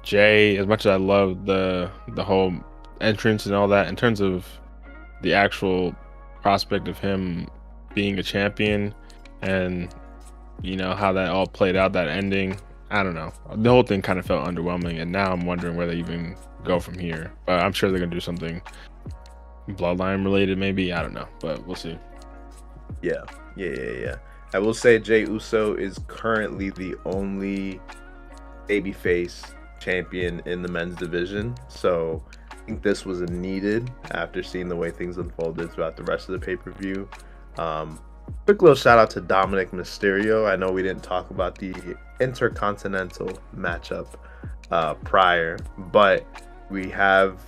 Jay, as much as I love the whole entrance and all that, in terms of the actual prospect of him being a champion and how that all played out, that ending, I don't know. The whole thing kind of felt underwhelming, and now I'm wondering where they even go from here. But I'm sure they're gonna do something bloodline related, maybe. I don't know, but we'll see. Yeah. I will say Jey Uso is currently the only babyface champion in the men's division, so I think this was needed after seeing the way things unfolded throughout the rest of the pay-per-view. Quick little shout out to Dominic Mysterio. I know we didn't talk about the Intercontinental matchup prior, but we have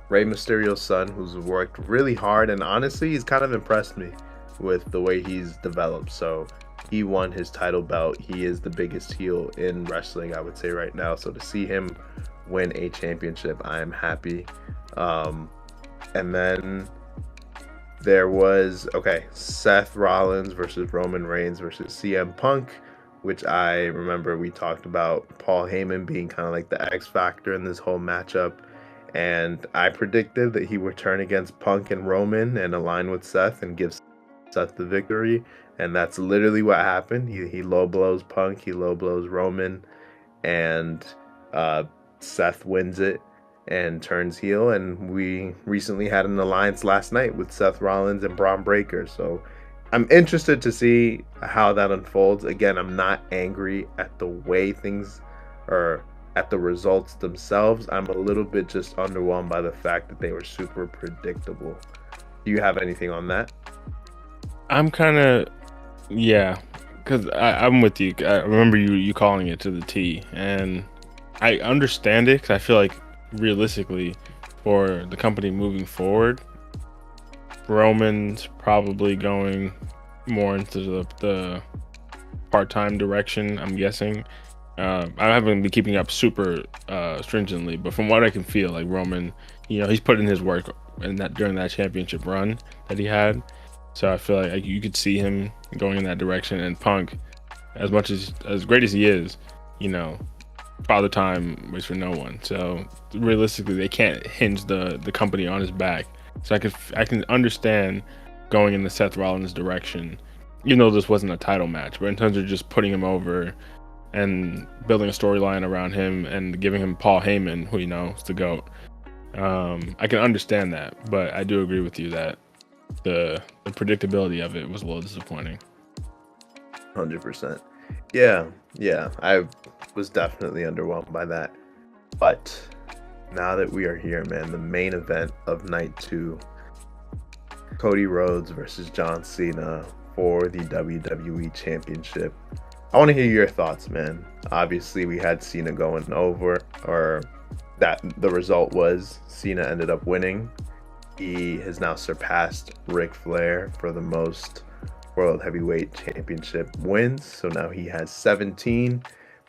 Rey Mysterio's son, who's worked really hard, and honestly, he's kind of impressed me with the way he's developed. So he won his title belt. He is the biggest heel in wrestling, I would say, right now. So to see him win a championship, I am happy. And then there was, Seth Rollins versus Roman Reigns versus CM Punk, which I remember we talked about Paul Heyman being kind of like the X factor in this whole matchup. And I predicted that he would turn against Punk and Roman and align with Seth and give Seth the victory. And that's literally what happened. He low blows Punk, he low blows Roman, and Seth wins it and turns heel. And we recently had an alliance last night with Seth Rollins and Braun Breaker. So I'm interested to see how that unfolds. Again, I'm not angry at the way things are, at the results themselves. I'm a little bit just underwhelmed by the fact that they were super predictable. Do you have anything on that? I'm kind of, because I'm with you. I remember you calling it to the T, and I understand it because I feel like realistically for the company moving forward, Roman's probably going more into the part-time direction, I'm guessing. I haven't been keeping up super stringently, but from what I can feel, like Roman, he's put in his work during that championship run that he had. So I feel like you could see him going in that direction. And Punk, as great as he is, Father Time waits for no one. So realistically, they can't hinge the company on his back. So I can understand going in the Seth Rollins direction, even though this wasn't a title match. But in terms of just putting him over and building a storyline around him and giving him Paul Heyman, who is the GOAT, I can understand that. But I do agree with you that the predictability of it was a little disappointing. 100%. Yeah, I was definitely underwhelmed by that. But now that we are here, man, the main event of night 2, Cody Rhodes versus John Cena for the WWE Championship. I want to hear your thoughts, man. Obviously, we had Cena going over, or that the result was Cena ended up winning. He has now surpassed Ric Flair for the most World Heavyweight Championship wins. So now he has 17.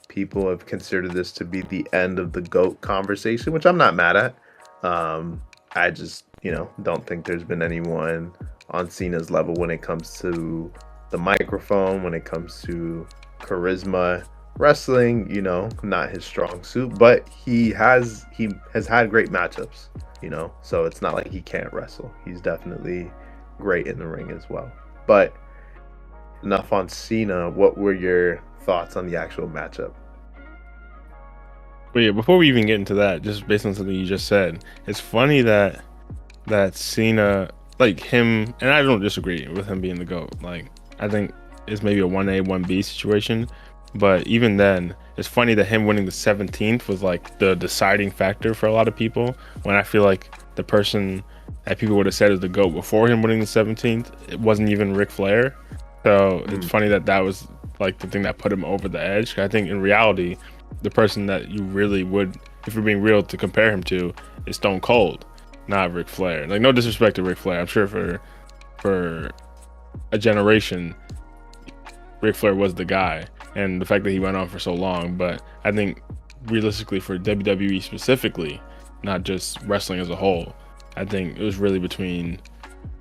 People have considered this to be the end of the GOAT conversation, which I'm not mad at. I just, don't think there's been anyone on Cena's level when it comes to the microphone, when it comes to charisma. Wrestling, not his strong suit, but he has had great matchups, so it's not like he can't wrestle. He's definitely great in the ring as well. But enough on Cena. What were your thoughts on the actual matchup? But yeah, before we even get into that, just based on something you just said, it's funny that Cena, like him, and I don't disagree with him being the GOAT. Like, I think it's maybe a 1A, 1B situation. But even then, it's funny that him winning the 17th was like the deciding factor for a lot of people, when I feel like the person that people would have said is the GOAT before him winning the 17th, it wasn't even Ric Flair. So it's funny that was like the thing that put him over the edge. I think in reality, the person that you really would, if you're being real, to compare him to is Stone Cold, not Ric Flair. Like, no disrespect to Ric Flair. I'm sure for a generation, Ric Flair was the guy. And the fact that he went on for so long. But I think realistically for WWE specifically, not just wrestling as a whole, I think it was really between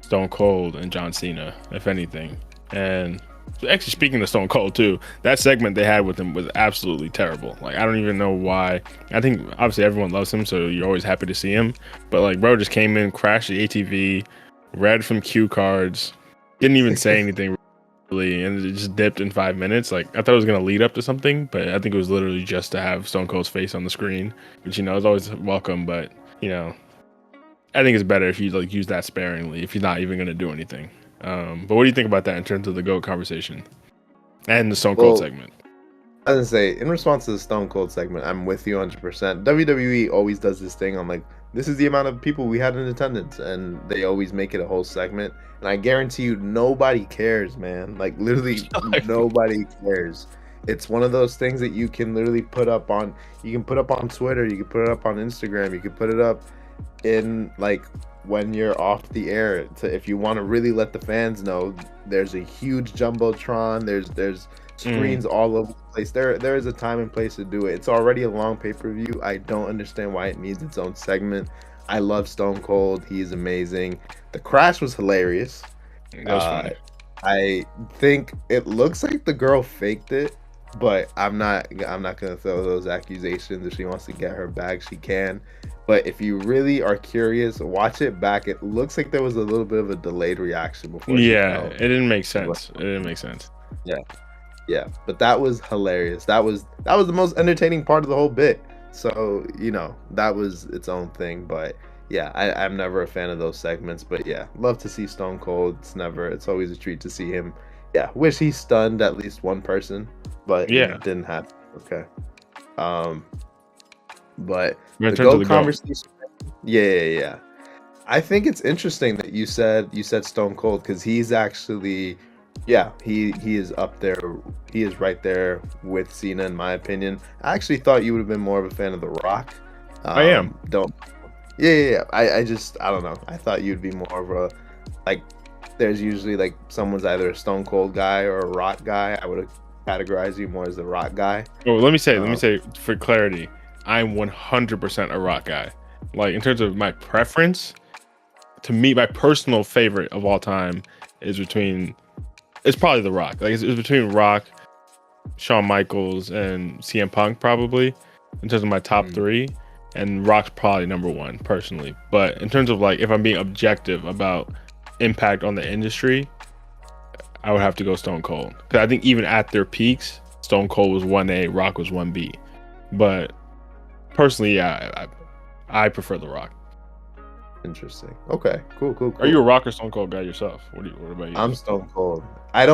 Stone Cold and John Cena, if anything. And actually, speaking of Stone Cold too, that segment they had with him was absolutely terrible. Like, I don't even know why. I think obviously everyone loves him, so you're always happy to see him. But like, bro just came in, crashed the ATV, read from cue cards, didn't even say anything really, and it just dipped in 5 minutes. Like, I thought it was gonna lead up to something, but I think it was literally just to have Stone Cold's face on the screen, which is always welcome. But I think it's better if you like use that sparingly if you're not even gonna do anything. But what do you think about that in terms of the GOAT conversation and the Stone Cold segment? I was gonna say, in response to the Stone Cold segment, I'm with you 100%. WWE always does this thing on like this is the amount of people we had in attendance, and they always make it a whole segment. And I guarantee you, nobody cares, man. Like literally, nobody cares. It's one of those things that you can literally put up on. You can put up on Twitter. You can put it up on Instagram. You can put it up in like when you're off the air. If you want to really let the fans know, there's a huge jumbotron. There's screens all over the place. There is a time and place to do it. It's already a long pay-per-view. I don't understand why it needs its own segment. I love Stone Cold. He's amazing. The crash was hilarious. That was funny. I think it looks like the girl faked it, but I'm not gonna throw those accusations. If she wants to get her bag, she can. But if you really are curious, watch it back. It looks like there was a little bit of a delayed reaction before. Yeah, it didn't make sense. It didn't make sense. Yeah, but that was hilarious. That was the most entertaining part of the whole bit. So, you know, that was its own thing. But yeah, I'm never a fan of those segments. But yeah, love to see Stone Cold. It's always a treat to see him. Yeah, wish he stunned at least one person, but yeah, it didn't happen. Okay. But the GOAT conversation. Yeah. I think it's interesting that you said Stone Cold, because he's actually, he is up there. He is right there with Cena, in my opinion. I actually thought you would have been more of a fan of The Rock. I am. Yeah. I don't know. I thought you'd be more of a, like, there's usually like someone's either a Stone Cold guy or a Rock guy. I would have categorized you more as the Rock guy. Oh, let me say for clarity, I'm 100% a Rock guy. Like, in terms of my preference, to me, my personal favorite of all time is it's probably The Rock. Like, it's between Rock, Shawn Michaels, and CM Punk, probably, in terms of my top three. And Rock's probably number one, personally. But in terms of, like, if I'm being objective about impact on the industry, I would have to go Stone Cold. Because I think even at their peaks, Stone Cold was 1A, Rock was 1B. But personally, yeah, I prefer The Rock. Interesting. Okay. Cool. Are you a Rock or Stone Cold guy yourself? What about you? I'm Stone Cold. I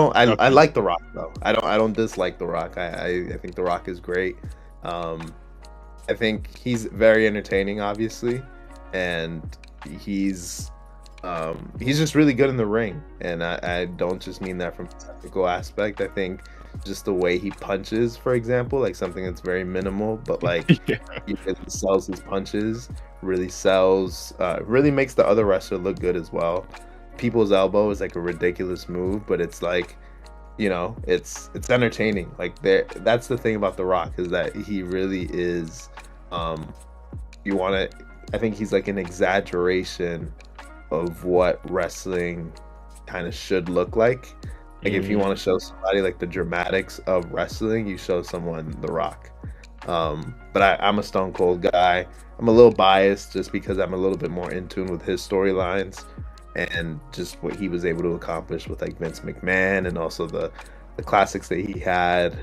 like The Rock though. I don't dislike The Rock. I think The Rock is great. I think he's very entertaining, obviously, and he's just really good in the ring. And I don't just mean that from a technical aspect. I think just the way he punches, for example, like something that's very minimal, but like he really sells his punches, really makes the other wrestler look good as well. People's elbow is like a ridiculous move, but it's like, you know, it's entertaining. Like that's the thing about The Rock, is that he really is, I think he's like an exaggeration of what wrestling kind of should look like. Like if you want to show somebody like the dramatics of wrestling, you show someone The Rock. But I'm a Stone Cold guy. I'm a little biased just because I'm a little bit more in tune with his storylines and just what he was able to accomplish with like Vince McMahon, and also the classics that he had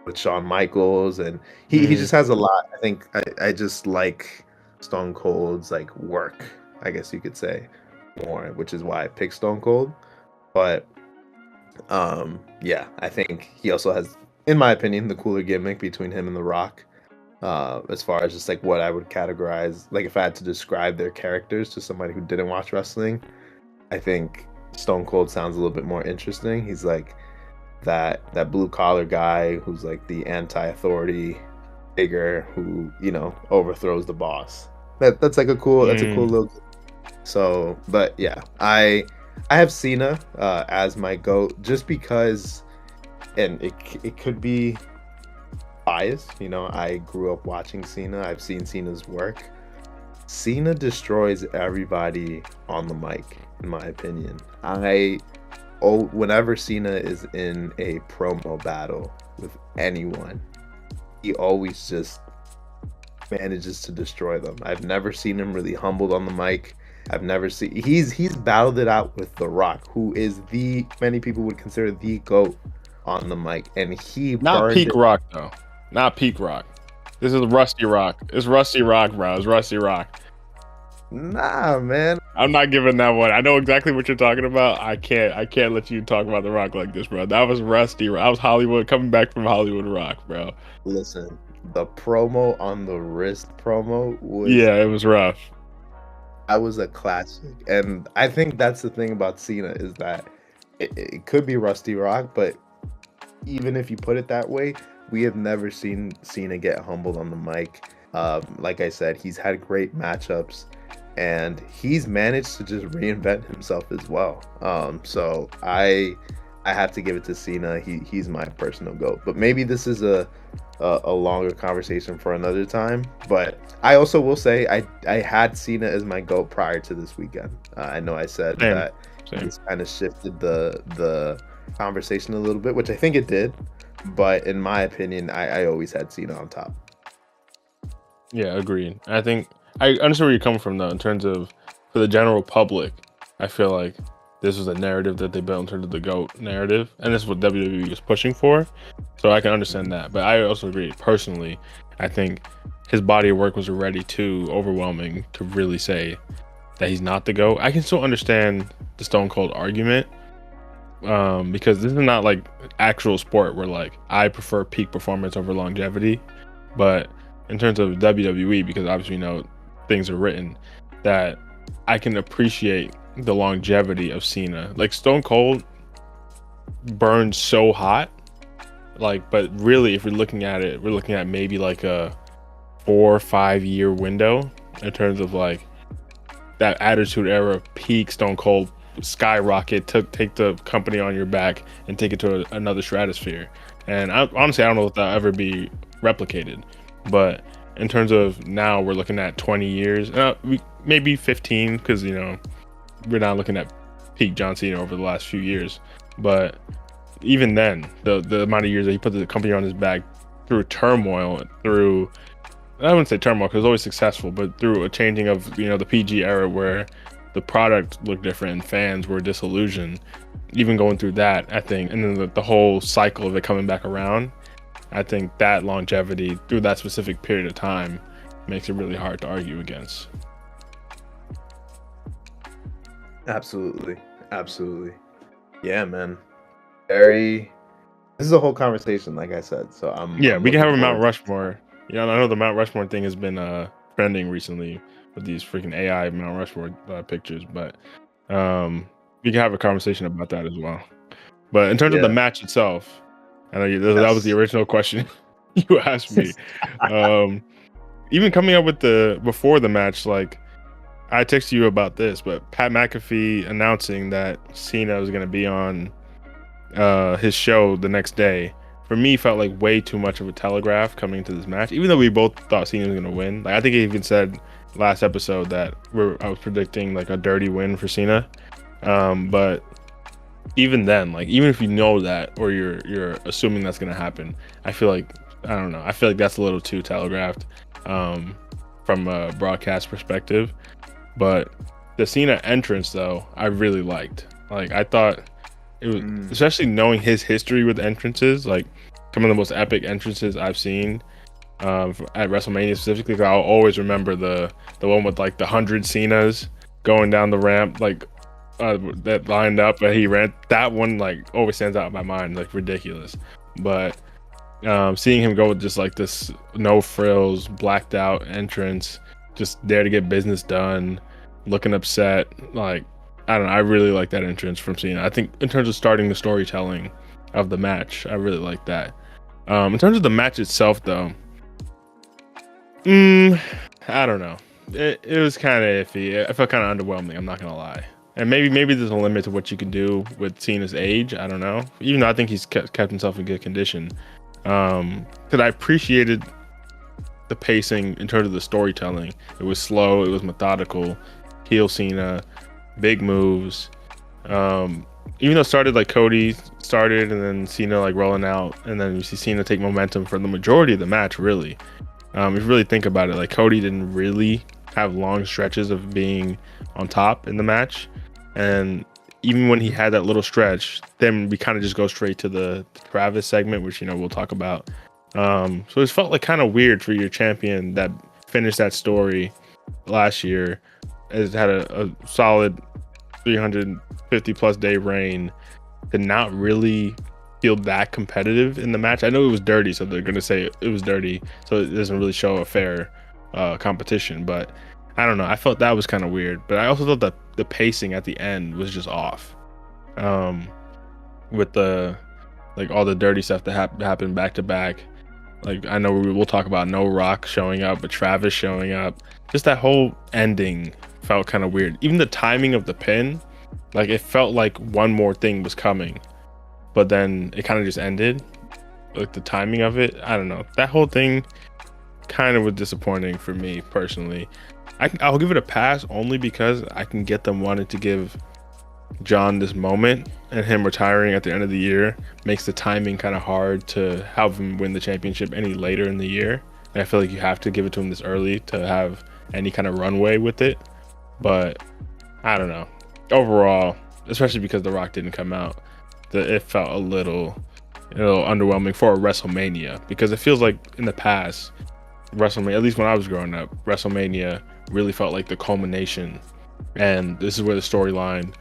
with Shawn Michaels, and he just has a lot. I think I just like Stone Cold's like work, I guess you could say, more, which is why I picked Stone Cold. But I think he also has, in my opinion, the cooler gimmick between him and The Rock. As far as just like what I would categorize, like if I had to describe their characters to somebody who didn't watch wrestling, I think Stone Cold sounds a little bit more interesting. He's like that blue collar guy who's like the anti-authority figure who, you know, overthrows the boss. That's a cool little. So, but yeah, I have Cena as my GOAT just because, and it could be biased, you know, I grew up watching Cena. I've seen Cena's work. Cena destroys everybody on the mic, in my opinion. Whenever Cena is in a promo battle with anyone, he always just manages to destroy them. I've never seen him really humbled on the mic. He's battled it out with The Rock, who is many people would consider the GOAT on the mic, and he not peak Rock though. Not peak Rock. This is Rusty Rock. It's Rusty Rock, bro. It's Rusty Rock. Nah, man. I'm not giving that one. I know exactly what you're talking about. I can't let you talk about The Rock like this, bro. That was Rusty. I was Hollywood, coming back from Hollywood Rock, bro. Listen, the promo on the wrist promo was it was rough. That was a classic, and I think that's the thing about Cena is that it could be Rusty Rock, but even if you put it that way, we have never seen Cena get humbled on the mic. Like I said, he's had great matchups, and he's managed to just reinvent himself as well. So I have to give it to Cena. He's my personal GOAT. But maybe this is a longer conversation for another time. But I also will say I had Cena as my GOAT prior to this weekend. I know I said that it's kind of shifted the conversation a little bit, which I think it did. But in my opinion, I always had Cena on top. Yeah, agreed. I think I understand where you're coming from, though, in terms of for the general public. I feel like this was a narrative that they built in terms of the GOAT narrative, and this is what WWE was pushing for. So I can understand that. But I also agree, personally, I think his body of work was already too overwhelming to really say that he's not the GOAT. I can still understand the Stone Cold argument, because this is not like actual sport where like I prefer peak performance over longevity. But in terms of WWE, because obviously we know things are written, that I can appreciate the longevity of Cena. Like Stone Cold burns so hot, like, but really if we're looking at it, we're looking at maybe like a 4 or 5 year window in terms of like that Attitude Era peak Stone Cold skyrocket, take the company on your back and take it to another stratosphere. And honestly, I don't know if that'll ever be replicated. But in terms of now, we're looking at 20 years, maybe 15, because we're not looking at peak John Cena over the last few years. But even then, the amount of years that he put the company on his back through turmoil, I wouldn't say turmoil because it was always successful, but through a changing of the PG era where the product looked different and fans were disillusioned. Even going through that, I think, and then the whole cycle of it coming back around, I think that longevity through that specific period of time makes it really hard to argue against. Absolutely. Yeah, man. This is a whole conversation, like I said. So we can have a Mount Rushmore. I know the Mount Rushmore thing has been trending recently with these freaking AI Mount Rushmore pictures, but we can have a conversation about that as well. But in terms of the match itself, I know that was the original question you asked me. Even coming up with before the match, like I texted you about this, but Pat McAfee announcing that Cena was going to be on his show the next day, for me felt like way too much of a telegraph coming into this match, even though we both thought Cena was going to win. Like I think he even said last episode that I was predicting like a dirty win for Cena. But even then, like even if you know that or you're assuming that's going to happen, I feel like that's a little too telegraphed from a broadcast perspective. But the Cena entrance though, I really liked. Like I thought it was, especially knowing his history with entrances, like some of the most epic entrances I've seen at WrestleMania specifically. I'll always remember the one with like the 100 Cenas going down the ramp, like that lined up and he ran. That one like always stands out in my mind, like ridiculous. But seeing him go with just like this no frills, blacked out entrance, just there to get business done, looking upset, like I don't know. I really like that entrance from Cena. I think in terms of starting the storytelling of the match, I really like that. In terms of the match itself, though, I don't know. It was kind of iffy. I felt kind of underwhelming. I'm not gonna lie. And maybe there's a limit to what you can do with Cena's age. I don't know. Even though I think he's kept himself in good condition, because I appreciated the pacing in terms of the storytelling. It was slow. It was methodical. Heel Cena. Big moves. Even though it started like Cody started and then Cena like rolling out, and then you see Cena take momentum for the majority of the match, really. If you really think about it, like Cody didn't really have long stretches of being on top in the match. And even when he had that little stretch, then we kind of just go straight to the Travis segment, which, we'll talk about. So it felt like kind of weird for your champion that finished that story last year, has had a solid 350 plus day reign, to not really feel that competitive in the match. I know it was dirty, so they're gonna say it was dirty, so it doesn't really show a fair competition. But I don't know. I felt that was kind of weird. But I also thought that the pacing at the end was just off. With the like all the dirty stuff that happened back to back. Like I know we'll talk about no Rock showing up, but Travis showing up. Just that whole ending felt kind of weird. Even the timing of the pin, like it felt like one more thing was coming, but then it kind of just ended. Like the timing of it, I don't know. That whole thing kind of was disappointing for me personally. I'll give it a pass only because I can get them wanting to give John this moment, and him retiring at the end of the year makes the timing kind of hard to have him win the championship any later in the year. And I feel like you have to give it to him this early to have any kind of runway with it. But I don't know. Overall, especially because The Rock didn't come out, it felt a little underwhelming for a WrestleMania, because it feels like in the past, WrestleMania, at least when I was growing up, WrestleMania really felt like the culmination, and this is where the storyline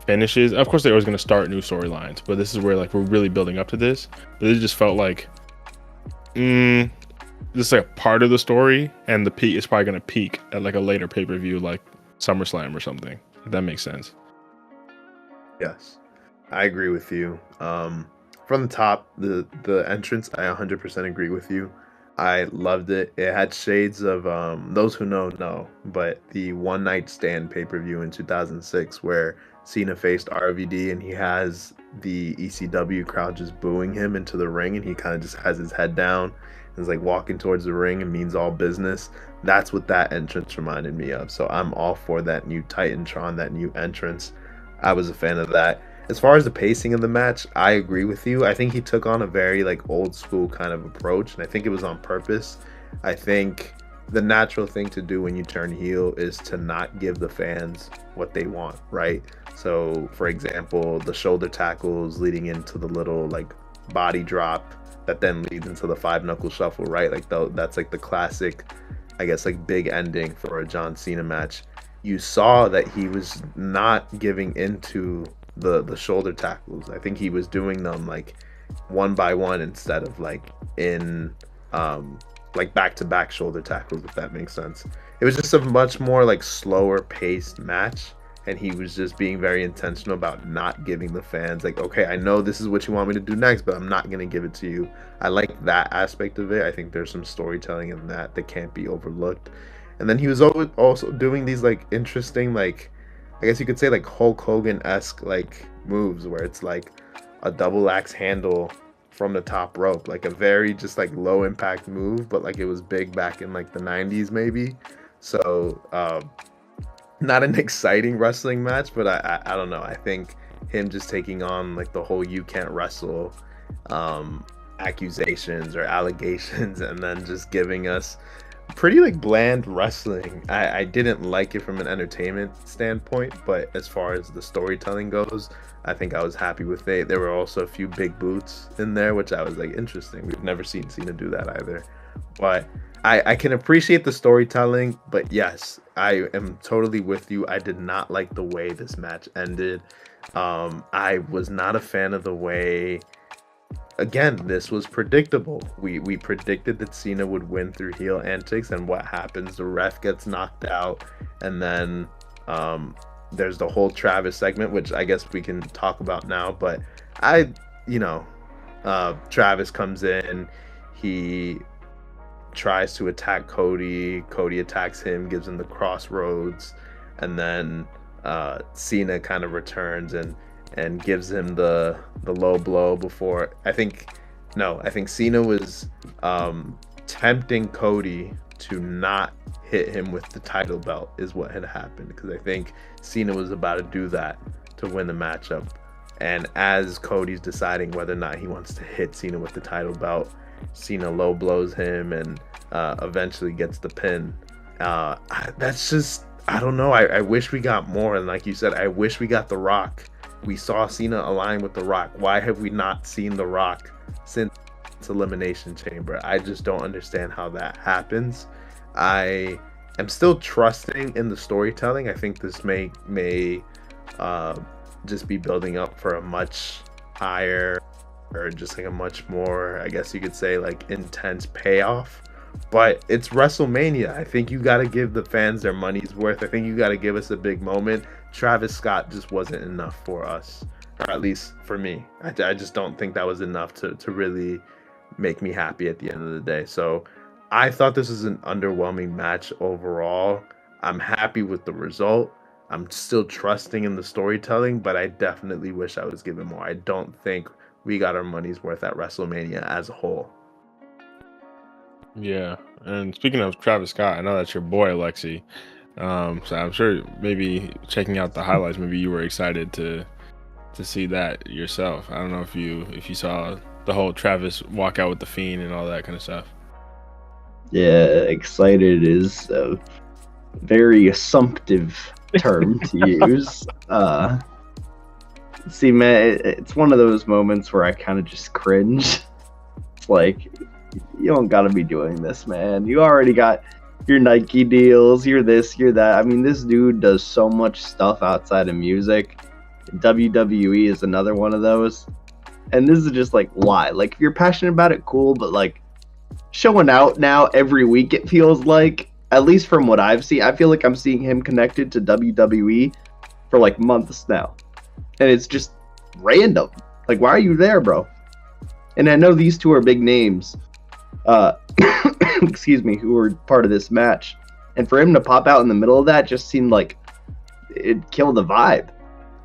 finishes. Of course, they're always going to start new storylines, but this is where like we're really building up to this. But it just felt like, this is like a part of the story, and the peak is probably going to peak at like a later pay-per-view, like SummerSlam or something. If that makes sense. Yes, I agree with you. From the top, the entrance, I 100% agree with you. I loved it. It had shades of those who know, but the One Night Stand pay-per-view in 2006 where Cena faced RVD and he has the ECW crowd just booing him into the ring, and he kind of just has his head down and is like walking towards the ring and means all business. That's what that entrance reminded me of. So I'm all for that new Titantron, that new entrance. I was a fan of that. As far as the pacing of the match, I agree with you. I think he took on a very like old school kind of approach, and I think it was on purpose. I think the natural thing to do when you turn heel is to not give the fans what they want, right? So, for example, the shoulder tackles leading into the little like body drop that then leads into the 5-knuckle shuffle, right? Like that's like the classic, I guess, like big ending for a John Cena match. You saw that he was not giving into the shoulder tackles. I think he was doing them like one by one instead of like in like back-to-back shoulder tackles, if that makes sense. It was just a much more like slower paced match, and he was just being very intentional about not giving the fans like, okay, I know this is what you want me to do next, but I'm not going to give it to you. I like that aspect of it. I think there's some storytelling in that can't be overlooked. And then he was also doing these like interesting, like I guess you could say like Hulk Hogan-esque like moves where it's like a double axe handle from the top rope, like a very just like low impact move, but like it was big back in like the 90s maybe. So not an exciting wrestling match, but I don't know. I think him just taking on like the whole you can't wrestle accusations or allegations, and then just giving us pretty like bland wrestling. I didn't like it from an entertainment standpoint, but as far as the storytelling goes, I think I was happy with it. There were also a few big boots in there, which I was like, interesting. We've never seen Cena do that either. But I can appreciate the storytelling, but yes, I am totally with you. I did not like the way this match ended. I was not a fan of the way. Again, this was predictable. We predicted that Cena would win through heel antics, and what happens? The ref gets knocked out, and then there's the whole Travis segment, which I guess we can talk about now. But Travis comes in, he tries to attack Cody. Cody attacks him, gives him the crossroads, and then Cena kind of returns and gives him the low blow before. I think Cena was tempting Cody to not hit him with the title belt is what had happened, because I think Cena was about to do that to win the matchup. And as Cody's deciding whether or not he wants to hit Cena with the title belt, Cena low blows him and eventually gets the pin. That's just, I don't know. I wish we got more. And like you said, I wish we got The Rock. We saw Cena align with The Rock. Why have we not seen The Rock since Elimination Chamber? I just don't understand how that happens. I am still trusting in the storytelling. I think this may just be building up for a much higher or just like a much more, I guess you could say, like intense payoff. But it's WrestleMania. I think you got to give the fans their money's worth. I think you got to give us a big moment. Travis Scott just wasn't enough for us, or at least for me. I just don't think that was enough to really make me happy at the end of the day. So I thought this was an underwhelming match overall. I'm happy with the result. I'm still trusting in the storytelling, but I definitely wish I was given more. I don't think we got our money's worth at WrestleMania as a whole. Yeah, and speaking of Travis Scott, I know that's your boy, Alexi. So I'm sure maybe checking out the highlights, maybe you were excited to see that yourself. I don't know if you saw the whole Travis walk out with the Fiend and all that kind of stuff. Yeah, excited is a very assumptive term to use. See, man, it's one of those moments where I kind of just cringe. It's like, you don't gotta be doing this, man. You already got your Nike deals, you're this, you're that. I mean, this dude does so much stuff outside of music. WWE is another one of those. And this is just like, why? Like, if you're passionate about it, cool, but like, showing out now every week, it feels like, at least from what I've seen, I feel like I'm seeing him connected to WWE for like months now. And it's just random. Like, why are you there, bro? And I know these two are big names, excuse me, who were part of this match. And for him to pop out in the middle of that just seemed like it killed the vibe.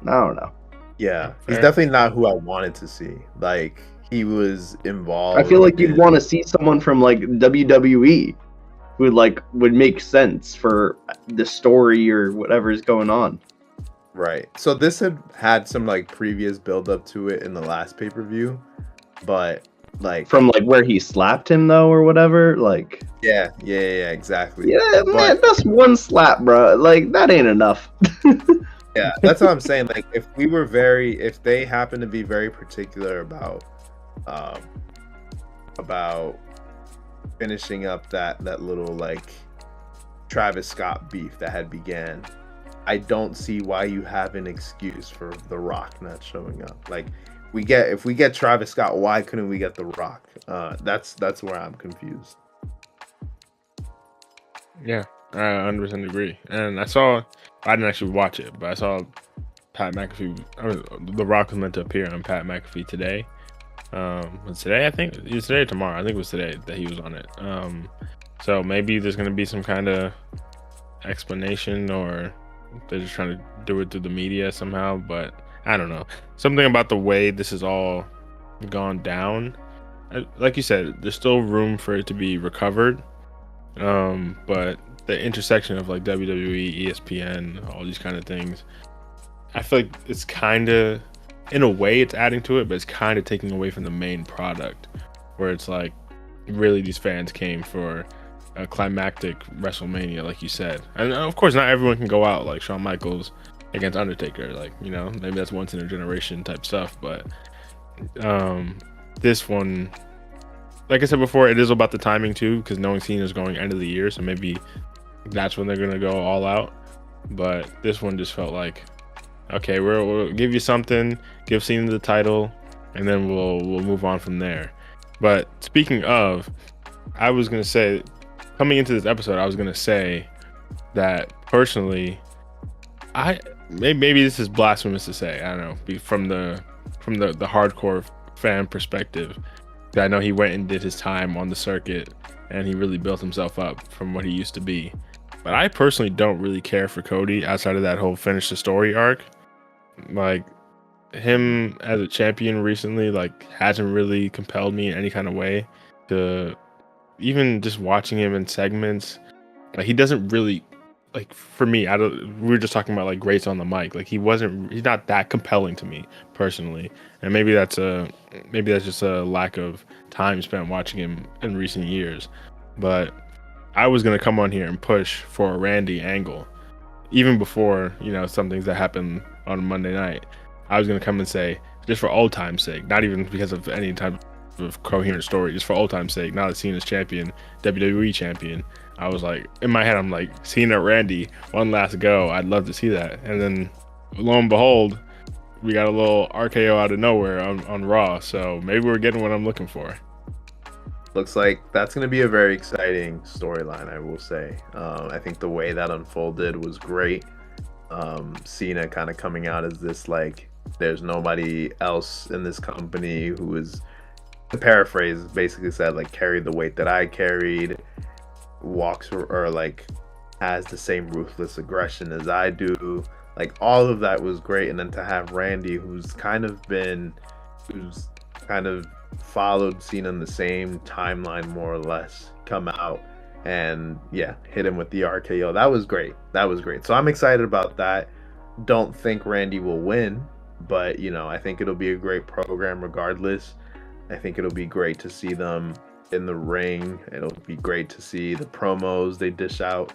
I don't know. Yeah, he's definitely not who I wanted to see. Like, he was involved. I feel like you'd want to see someone from like WWE who would make sense for the story or whatever is going on. Right. So this had some like previous build up to it in the last pay-per-view, but like from like where he slapped him though or whatever, like yeah, exactly. Yeah, but, man, that's one slap, bro. Like, that ain't enough. Yeah, that's what I'm saying. Like, if they happen to be very particular about finishing up that little like Travis Scott beef that had began, I don't see why you have an excuse for The Rock not showing up. Like, if we get Travis Scott, why couldn't we get The Rock? That's where I'm confused. Yeah, I 100% agree. And I didn't actually watch it, but I saw Pat McAfee. The Rock was meant to appear on Pat McAfee today. Was today? I think it was today or tomorrow. I think it was today that he was on it. So maybe there's gonna be some kind of explanation, or they're just trying to do it through the media somehow. But I don't know. Something about the way this has all gone down. Like you said, there's still room for it to be recovered. But the intersection of like WWE, ESPN, all these kind of things, I feel like it's kind of, in a way, it's adding to it, but it's kind of taking away from the main product, where it's like, really, these fans came for a climactic WrestleMania, like you said. And of course, not everyone can go out like Shawn Michaels against Undertaker, like, you know, maybe that's once in a generation type stuff. But this one, like I said before, it is about the timing too, because knowing Cena's going end of the year, so maybe that's when they're gonna go all out. But this one just felt like, okay, we'll give you something, give Cena the title, and then we'll move on from there. But speaking of, I was gonna say, coming into this episode, I was gonna say that personally, maybe this is blasphemous to say, I don't know, from the hardcore fan perspective, I know he went and did his time on the circuit and he really built himself up from what he used to be. But I personally don't really care for Cody outside of that whole finish the story arc. Like, him as a champion recently, like, hasn't really compelled me in any kind of way. To even just watching him in segments, like, he doesn't really, like, for me, we were just talking about like greats on the mic. Like, he's not that compelling to me personally. And maybe that's just a lack of time spent watching him in recent years. But I was gonna come on here and push for a Randy angle, even before, you know, some things that happened on Monday night. I was gonna come and say, just for old time's sake, not even because of any type of coherent story, just for old time's sake, now that Cena's champion, WWE champion, I was like, in my head, I'm like, Cena, Randy, one last go. I'd love to see that. And then, lo and behold, we got a little RKO out of nowhere on Raw, so maybe we're getting what I'm looking for. Looks like that's going to be a very exciting storyline, I will say. I think the way that unfolded was great. Cena kind of coming out as this, like, there's nobody else in this company who is, the paraphrase basically said, like, carried the weight that I carried, walks or like has the same ruthless aggression as I do. Like, all of that was great. And then to have Randy, who's kind of followed Cena in the same timeline more or less, come out and hit him with the RKO. That was great. So I'm excited about that. Don't think Randy will win, but I think it'll be a great program regardless. I think it'll be great to see them in the ring. It'll be great to see the promos they dish out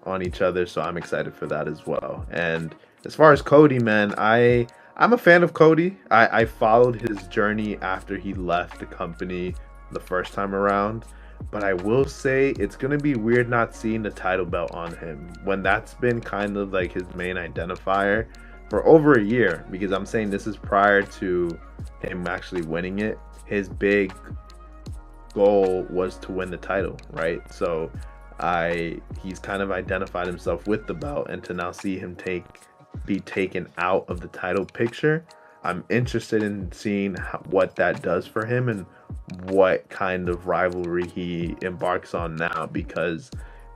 on each other, so I'm excited for that as well. And as far as Cody, man, I'm a fan of Cody. I followed his journey after he left the company the first time around, but I will say it's going to be weird not seeing the title belt on him when that's been kind of like his main identifier for over a year, because I'm saying this is prior to him actually winning it. His big goal was to win the title, right? So he's kind of identified himself with the belt, and to now see him be taken out of the title picture, I'm interested in seeing what that does for him and what kind of rivalry he embarks on now, because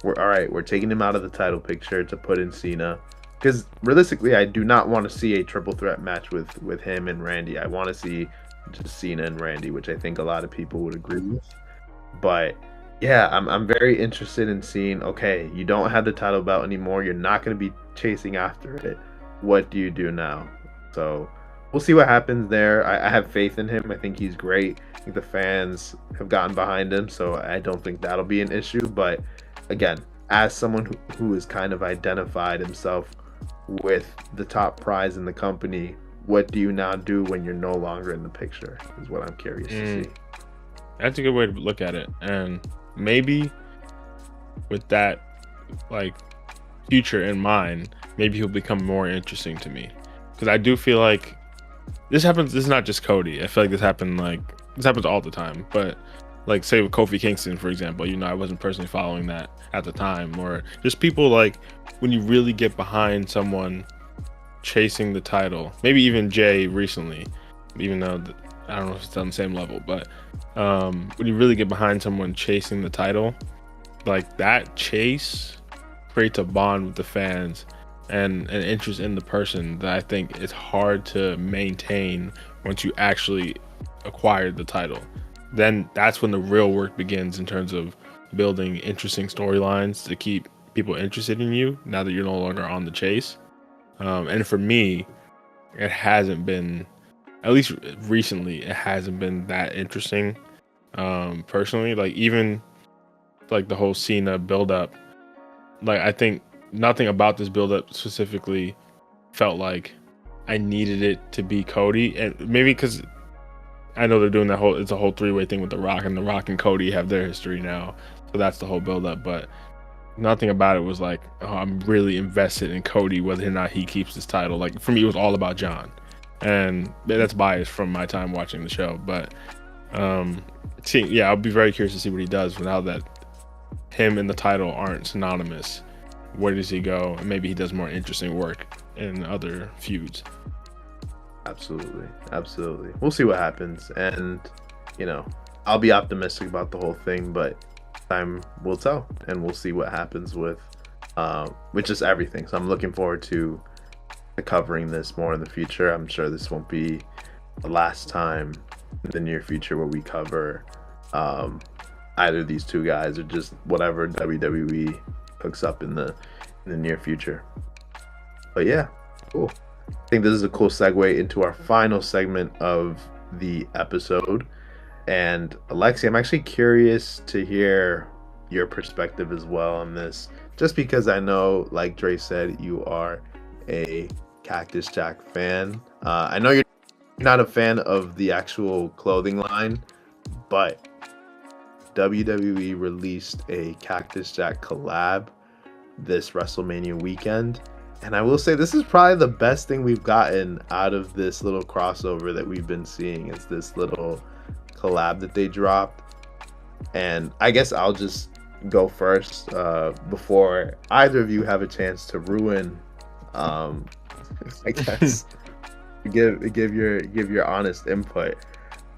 we're taking him out of the title picture to put in Cena, because realistically I do not want to see a triple threat match with him and Randy. I want to see just Cena and Randy, which I think a lot of people would agree with. But yeah, I'm very interested in seeing, okay, you don't have the title belt anymore. You're not going to be chasing after it. What do you do now? So we'll see what happens there. I have faith in him. I think he's great. I think the fans have gotten behind him, so I don't think that'll be an issue. But again, as someone who has kind of identified himself with the top prize in the company, what do you now do when you're no longer in the picture is what I'm curious to see. That's a good way to look at it. And maybe with that like future in mind, maybe he'll become more interesting to me, because I do feel like this is not just Cody. I feel like this happens all the time. But like, say with Kofi Kingston, for example, I wasn't personally following that at the time, or just people like when you really get behind someone chasing the title, maybe even Jay recently, even though I don't know if it's on the same level, but when you really get behind someone chasing the title, like that chase creates a bond with the fans and an interest in the person that I think is hard to maintain once you actually acquire the title. Then that's when the real work begins in terms of building interesting storylines to keep people interested in you now that you're no longer on the chase. And for me, it hasn't been, at least recently, it hasn't been that interesting. Personally, like even like the whole Cena build-up, like I think nothing about this build-up specifically felt like I needed it to be Cody. And maybe because I know they're doing it's a whole three-way thing with The Rock, and The Rock and Cody have their history now, so that's the whole build-up. But nothing about it was like, oh, I'm really invested in Cody, whether or not he keeps his title. Like for me, it was all about John, and that's biased from my time watching the show. But I'll be very curious to see what he does now that him and the title aren't synonymous. Where does he go? And maybe he does more interesting work in other feuds. Absolutely. We'll see what happens, and I'll be optimistic about the whole thing, but time will tell, and we'll see what happens with just everything. So I'm looking forward to covering this more in the future. I'm sure this won't be the last time in the near future where we cover either of these two guys or just whatever WWE hooks up in the near future. But yeah, cool. I think this is a cool segue into our final segment of the episode. And Alexi, I'm actually curious to hear your perspective as well on this, just because I know, like Dre said, you are a Cactus Jack fan. I know you're not a fan of the actual clothing line, but WWE released a Cactus Jack collab this WrestleMania weekend, And I will say this is probably the best thing we've gotten out of this little crossover that we've been seeing, is this little collab that they dropped. And I guess I'll just go first before either of you have a chance to ruin. I guess give your honest input.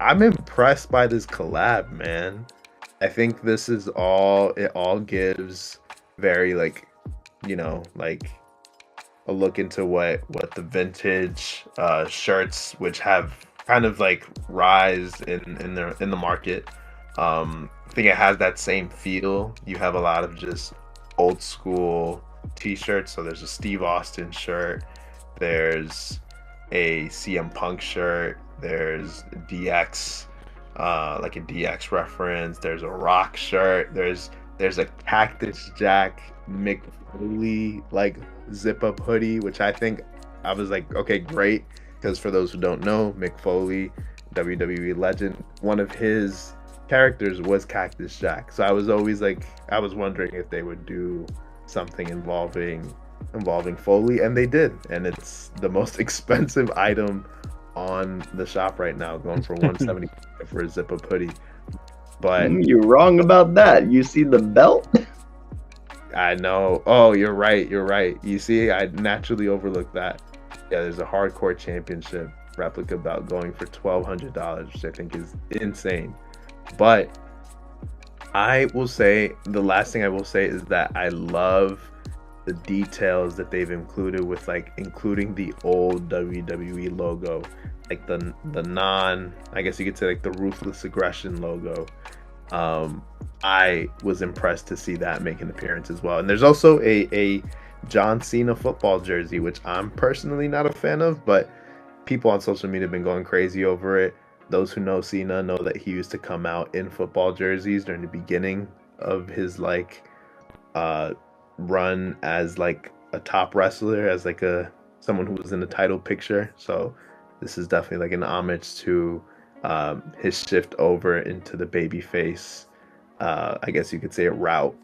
I'm impressed by this collab, man. I think this is it all gives very like a look into what the vintage shirts, which have kind of like rise in the market. I think it has that same feel. You have a lot of just old school t-shirts. So there's a Steve Austin shirt, there's a CM Punk shirt, there's DX, like a DX reference, there's a Rock shirt, there's a Cactus Jack Mick Foley like zip up hoodie, which I think I was like, okay, great, because for those who don't know, Mick Foley, WWE legend, one of his characters was Cactus Jack. So I was always like, I was wondering if they would do something involving Foley, and they did, and it's the most expensive item on the shop right now, going for $170 for a zip up hoodie. But you're wrong about that. You see the belt? I know. Oh, you're right. You see, I naturally overlooked that. Yeah, there's a Hardcore Championship replica belt going for $1,200, which I think is insane. But I will say, the last thing I will say is that I love the details that they've included with like including the old WWE logo, like the non, I guess you could say like the Ruthless Aggression logo. I was impressed to see that make an appearance as well. And there's also a John Cena football jersey, which I'm personally not a fan of, but people on social media have been going crazy over it. Those who know Cena know that he used to come out in football jerseys during the beginning of his like run as like a top wrestler, as like someone who was in the title picture. So this is definitely like an homage to his shift over into the babyface, I guess you could say, a route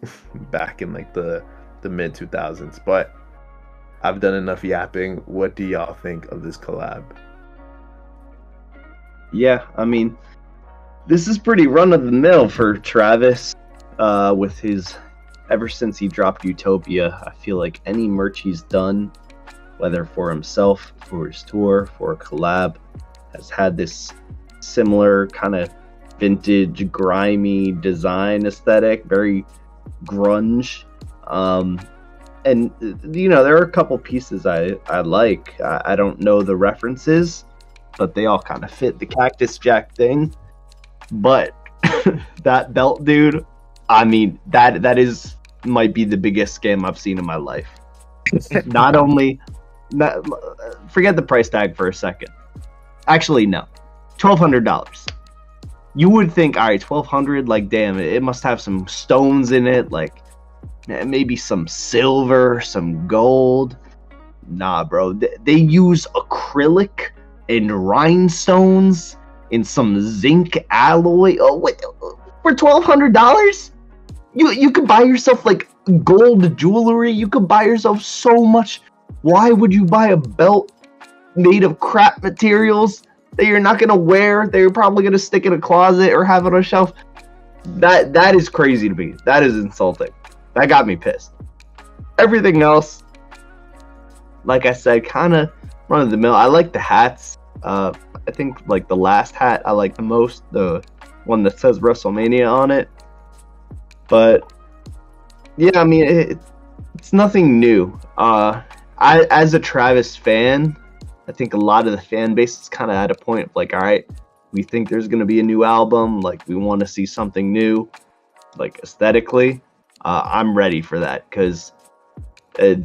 back in like the mid 2000s. But I've done enough yapping. What do y'all think of this collab? Yeah, I mean, this is pretty run-of-the-mill for Travis. With his, ever since he dropped Utopia, I feel like any merch he's done, whether for himself, for his tour, for a collab, has had this similar kind of vintage, grimy design aesthetic, very grunge. And there are a couple pieces I like. I don't know the references, but they all kind of fit the Cactus Jack thing. But that belt, dude, I mean, that might be the biggest scam I've seen in my life. Forget the price tag for a second. Actually, no, $1,200. You would think, all right, $1,200, like, damn, it must have some stones in it, like maybe some silver, some gold. Nah, bro, they use acrylic and rhinestones in some zinc alloy. Oh, wait, for $1,200? You could buy yourself like gold jewelry. You could buy yourself so much. Why would you buy a belt made of crap materials that you're not gonna wear, that you're probably gonna stick in a closet or have on a shelf? That is crazy to me. That is insulting. That got me pissed. Everything else, like I said, kind of run of the mill. I like the hats. I think like the last hat I like the most, the one that says Wrestlemania on it. But yeah, I mean, it's nothing new. As a Travis fan, I think a lot of the fan base is kind of at a point of like, all right, we think there's going to be a new album. Like, we want to see something new, like aesthetically. I'm ready for that because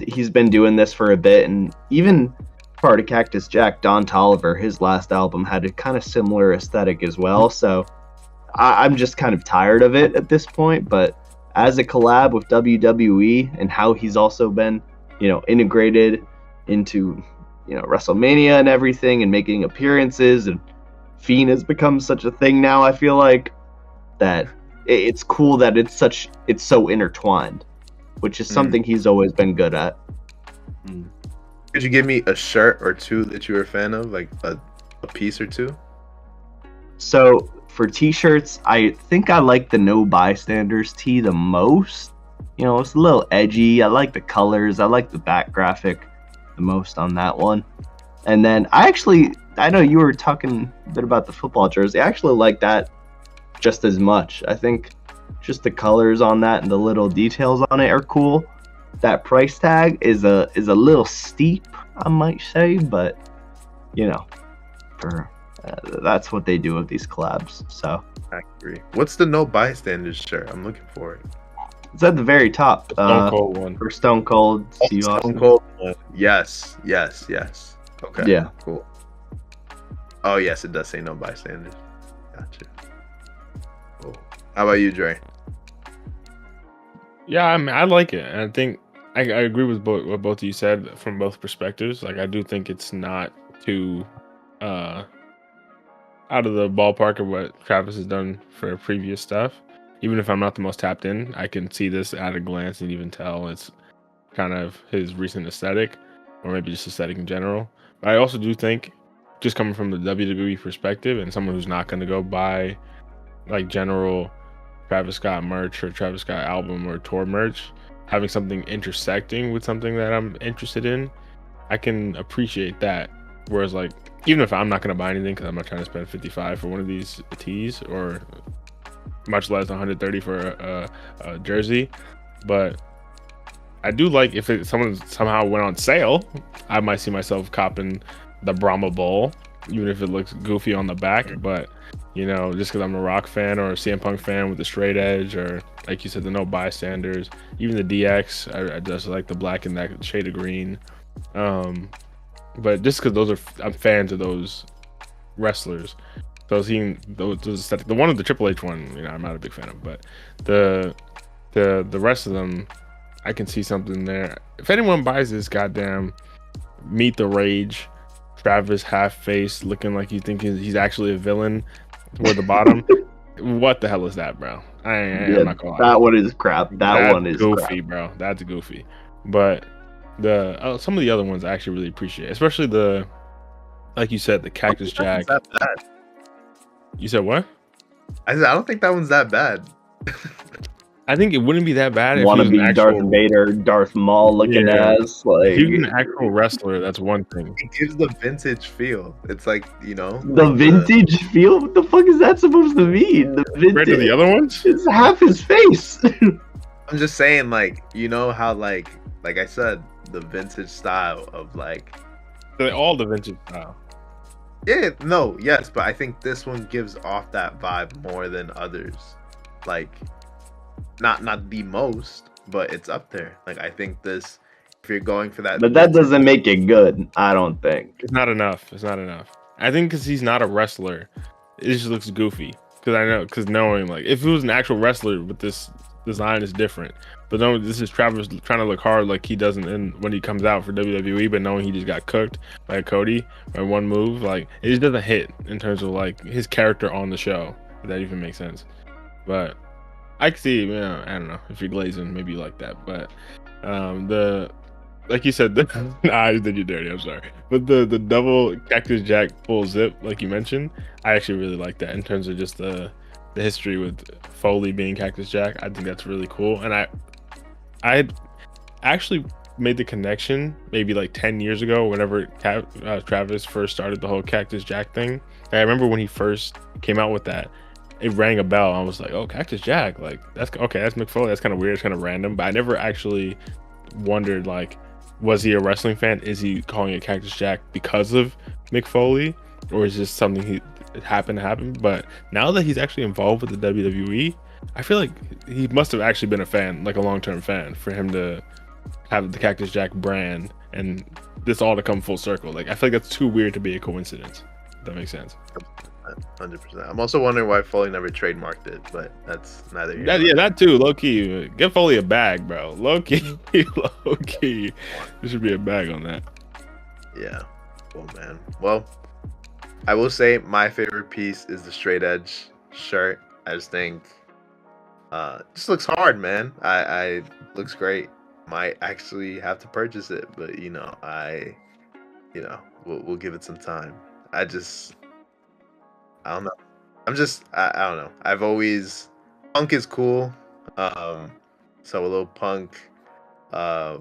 he's been doing this for a bit. And even part of Cactus Jack, Don Toliver, his last album had a kind of similar aesthetic as well. So I'm just kind of tired of it at this point. But as a collab with WWE and how he's also been, integrated into, WrestleMania and everything and making appearances, and Fiend has become such a thing now, I feel like, that it's cool that it's so intertwined, which is something he's always been good at. Could you give me a shirt or two that you were a fan of, like a piece or two? So for t-shirts, I think I like the No Bystanders tee the most. You know, it's a little edgy. I like the colors. I like the back graphic the most on that one. And then I know you were talking a bit about the football jersey. I actually like that just as much. I think just the colors on that and the little details on it are cool. That price tag is a little steep, I might say, but you know, for that's what they do with these collabs. So I agree. What's the No Bystanders shirt? I'm looking for it. it's at the very top. Stone Cold one. For Stone Cold. Steve Stone Austin. Cold one. Yes. Okay. Yeah. Cool. Oh yes, it does say No Bystanders. Gotcha. Cool. How about you, Dre? Yeah, I mean, I like it, and I think I agree with what both of you said from both perspectives. Like, I do think it's not too out of the ballpark of what Travis has done for previous stuff. Even if I'm not the most tapped in, I can see this at a glance and even tell it's kind of his recent aesthetic, or maybe just aesthetic in general. But I also do think, just coming from the WWE perspective and someone who's not going to go buy like general Travis Scott merch or Travis Scott album or tour merch, having something intersecting with something that I'm interested in, I can appreciate that. Whereas, like, even if I'm not going to buy anything because I'm not trying to spend $55 for one of these tees, or much less $130 for a jersey, but I do like if someone somehow went on sale, I might see myself copping the Brahma Bowl, even if it looks goofy on the back. But you know, just because I'm a Rock fan or a CM Punk fan with the straight edge, or like you said, the No Bystanders, even the DX, I just like the black and that shade of green. But just because I'm fans of those wrestlers. So seeing those aesthetic, the one of the Triple H one, you know, I'm not a big fan of, but the rest of them, I can see something there. If anyone buys this goddamn Meet the Rage, Travis half face looking like you think he's actually a villain toward the bottom, what the hell is that, bro? I'm not gonna lie. That one is crap. That's one is goofy, crap. bro. That's goofy. But some of the other ones I actually really appreciate, especially like you said, the Cactus Jack. That bad. You said what? I said I don't think that one's that bad. I think it wouldn't be that bad if Want he to was be an actual, Darth Vader, Darth Maul looking ass. Like, if he was an actual wrestler, that's one thing. It gives the vintage feel. It's like, you know, the like vintage feel. What the fuck is that supposed to mean? The vintage. Compared to the other ones, It's half his face. I'm just saying, like, you know how like I said, the vintage style of like all the vintage style. Yeah, no, yes, but I think this one gives off that vibe more than others. Like, not the most, but it's up there. Like, I think this, if you're going for that, But that doesn't make it good, I don't think. It's not enough. I think because he's not a wrestler, it just looks goofy. Because knowing, like, if he was an actual wrestler with this design is different. But no, this is Travis trying to look hard like he doesn't when he comes out for WWE, but knowing he just got cooked by Cody by one move, like, it just doesn't hit in terms of like his character on the show. If that even makes sense. But I can see, you know, I don't know, if you're glazing, maybe you like that. But like you said, I did you dirty. I'm sorry, but the double Cactus Jack full zip, like you mentioned, I actually really like that in terms of just the history with Foley being Cactus Jack. I think that's really cool, and I actually made the connection maybe like 10 years ago whenever Travis first started the whole Cactus Jack thing. I remember when he first came out with that, it rang a bell. I was like, oh, Cactus Jack, like, that's okay, that's Mick Foley. That's kind of weird, it's kind of random, but I never actually wondered, like, was he a wrestling fan? Is he calling it Cactus Jack because of Mick Foley, or is this something it happened to happen? But now that he's actually involved with the WWE, I feel like he must have actually been a fan, like a long-term fan, for him to have the Cactus Jack brand and this all to come full circle. Like, I feel like that's too weird to be a coincidence. If that makes sense. 100%. I'm also wondering why Foley never trademarked it, but that's neither here. Yeah, that too. Low key, give Foley a bag, bro. Low key. There should be a bag on that. Yeah. Oh man. Well, I will say my favorite piece is the straight edge shirt. I just think, just looks hard, man. I looks great. might actually have to purchase it, but we'll give it some time. I don't know. I don't know. I've always Punk is cool. So a little Punk. I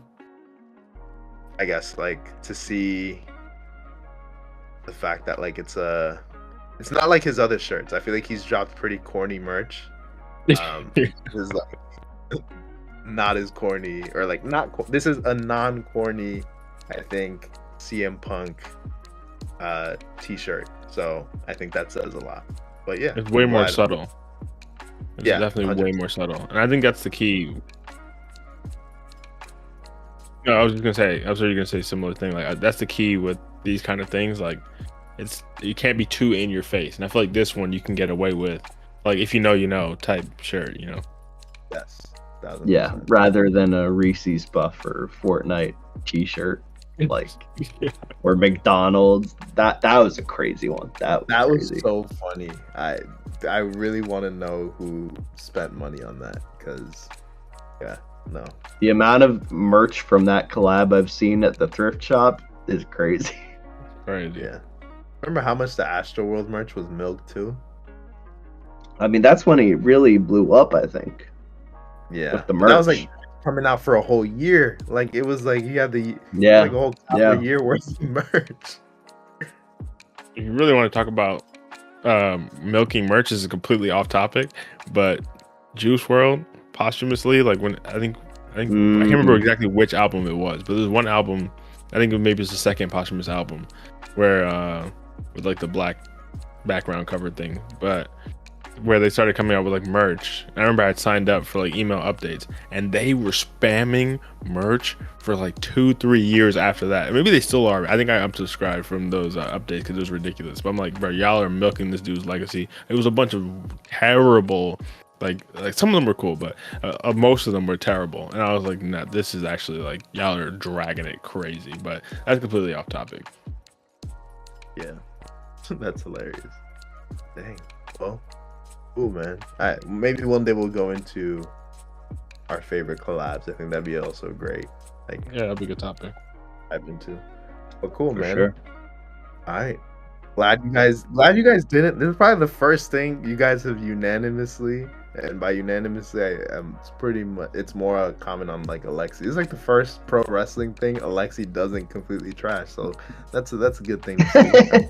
guess like to see the fact that like it's not like his other shirts. I feel like he's dropped pretty corny merch. This is like not as corny or like this is a non-corny, I think, CM Punk t-shirt. So I think that says a lot. But yeah, it's way more subtle. It's definitely 100%. way more subtle, and I think that's the key. No, I was just gonna say. I was already gonna say a similar thing. Like that's the key with these kind of things. Like you can't be too in your face, and I feel like this one you can get away with. Like if you know type shirt. Yes. 1,000%. Yeah, rather than a Reese's Puff or Fortnite t-shirt, like or McDonald's. That was a crazy one. That was was so funny. I really want to know who spent money on that because no. The amount of merch from that collab I've seen at the thrift shop is crazy. Crazy. Yeah. Remember how much the Astroworld merch was milked too? I mean, that's when he really blew up, I think. Yeah. With the merch. That was like coming out for a whole year. Like it was like you had like a whole year worth of merch. If you really want to talk about milking merch, is completely off topic, but Juice WRLD posthumously, like when I think I can't remember exactly which album it was, but there's one album, I think maybe it's the second posthumous album, where with like the black background cover thing, but where they started coming out with like merch. I remember I had signed up for like email updates, and they were spamming merch for like 2-3 years after that. Maybe they still are. I think I unsubscribed from those updates because it was ridiculous. But I'm like, bro, y'all are milking this dude's legacy. It was a bunch of terrible, like some of them were cool, but most of them were terrible. And I was like, nah, this is actually like y'all are dragging it crazy. But that's completely off topic. Yeah, that's hilarious. Dang. Well. Cool, man. All right, maybe one day we'll go into our favorite collabs. I think that'd be also great. Like, yeah, that'd be a good topic. I've been to. But cool, For man. sure. All right. Glad you guys didn't. This is probably the first thing you guys have unanimously, and by unanimously, it's pretty much. It's more a comment on like Alexi. It's like the first pro wrestling thing Alexi doesn't completely trash. So that's a good thing to see.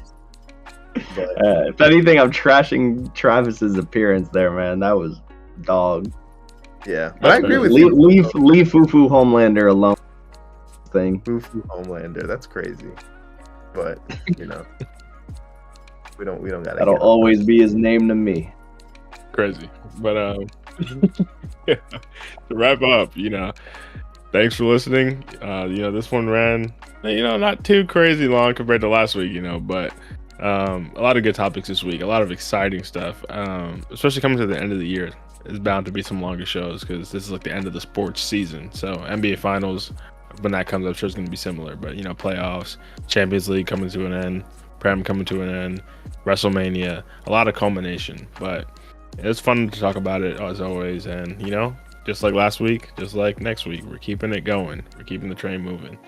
But, if anything, I'm trashing Travis's appearance there, man. That was dog. Yeah, but I agree with you. Leave Fufu Homelander alone. Thing. Fufu Homelander, that's crazy. But we don't gotta. That'll always be his name to me. Crazy, but yeah, to wrap up, thanks for listening. This one ran, not too crazy long compared to last week, but. A lot of good topics this week, a lot of exciting stuff, especially coming to the end of the year. There's bound to be some longer shows because this is like the end of the sports season. So NBA Finals, when that comes, I'm sure it's going to be similar. But playoffs, Champions League coming to an end, Prem coming to an end, Wrestlemania, a lot of culmination. But it's fun to talk about it as always. And just like last week, just like next week, we're keeping it going. We're keeping the train moving.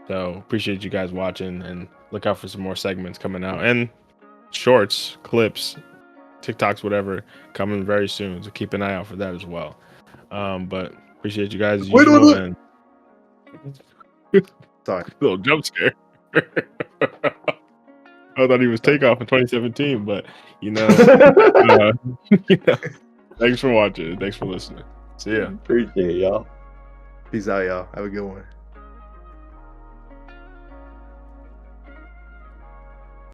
So appreciate you guys watching, and look out for some more segments coming out and shorts, clips, TikToks, whatever, coming very soon. So keep an eye out for that as well. But appreciate you guys as usual. And sorry, little jump scare. I thought he was Takeoff in 2017, but thanks for watching. Thanks for listening. See ya. Appreciate y'all. Peace out, y'all. Have a good one.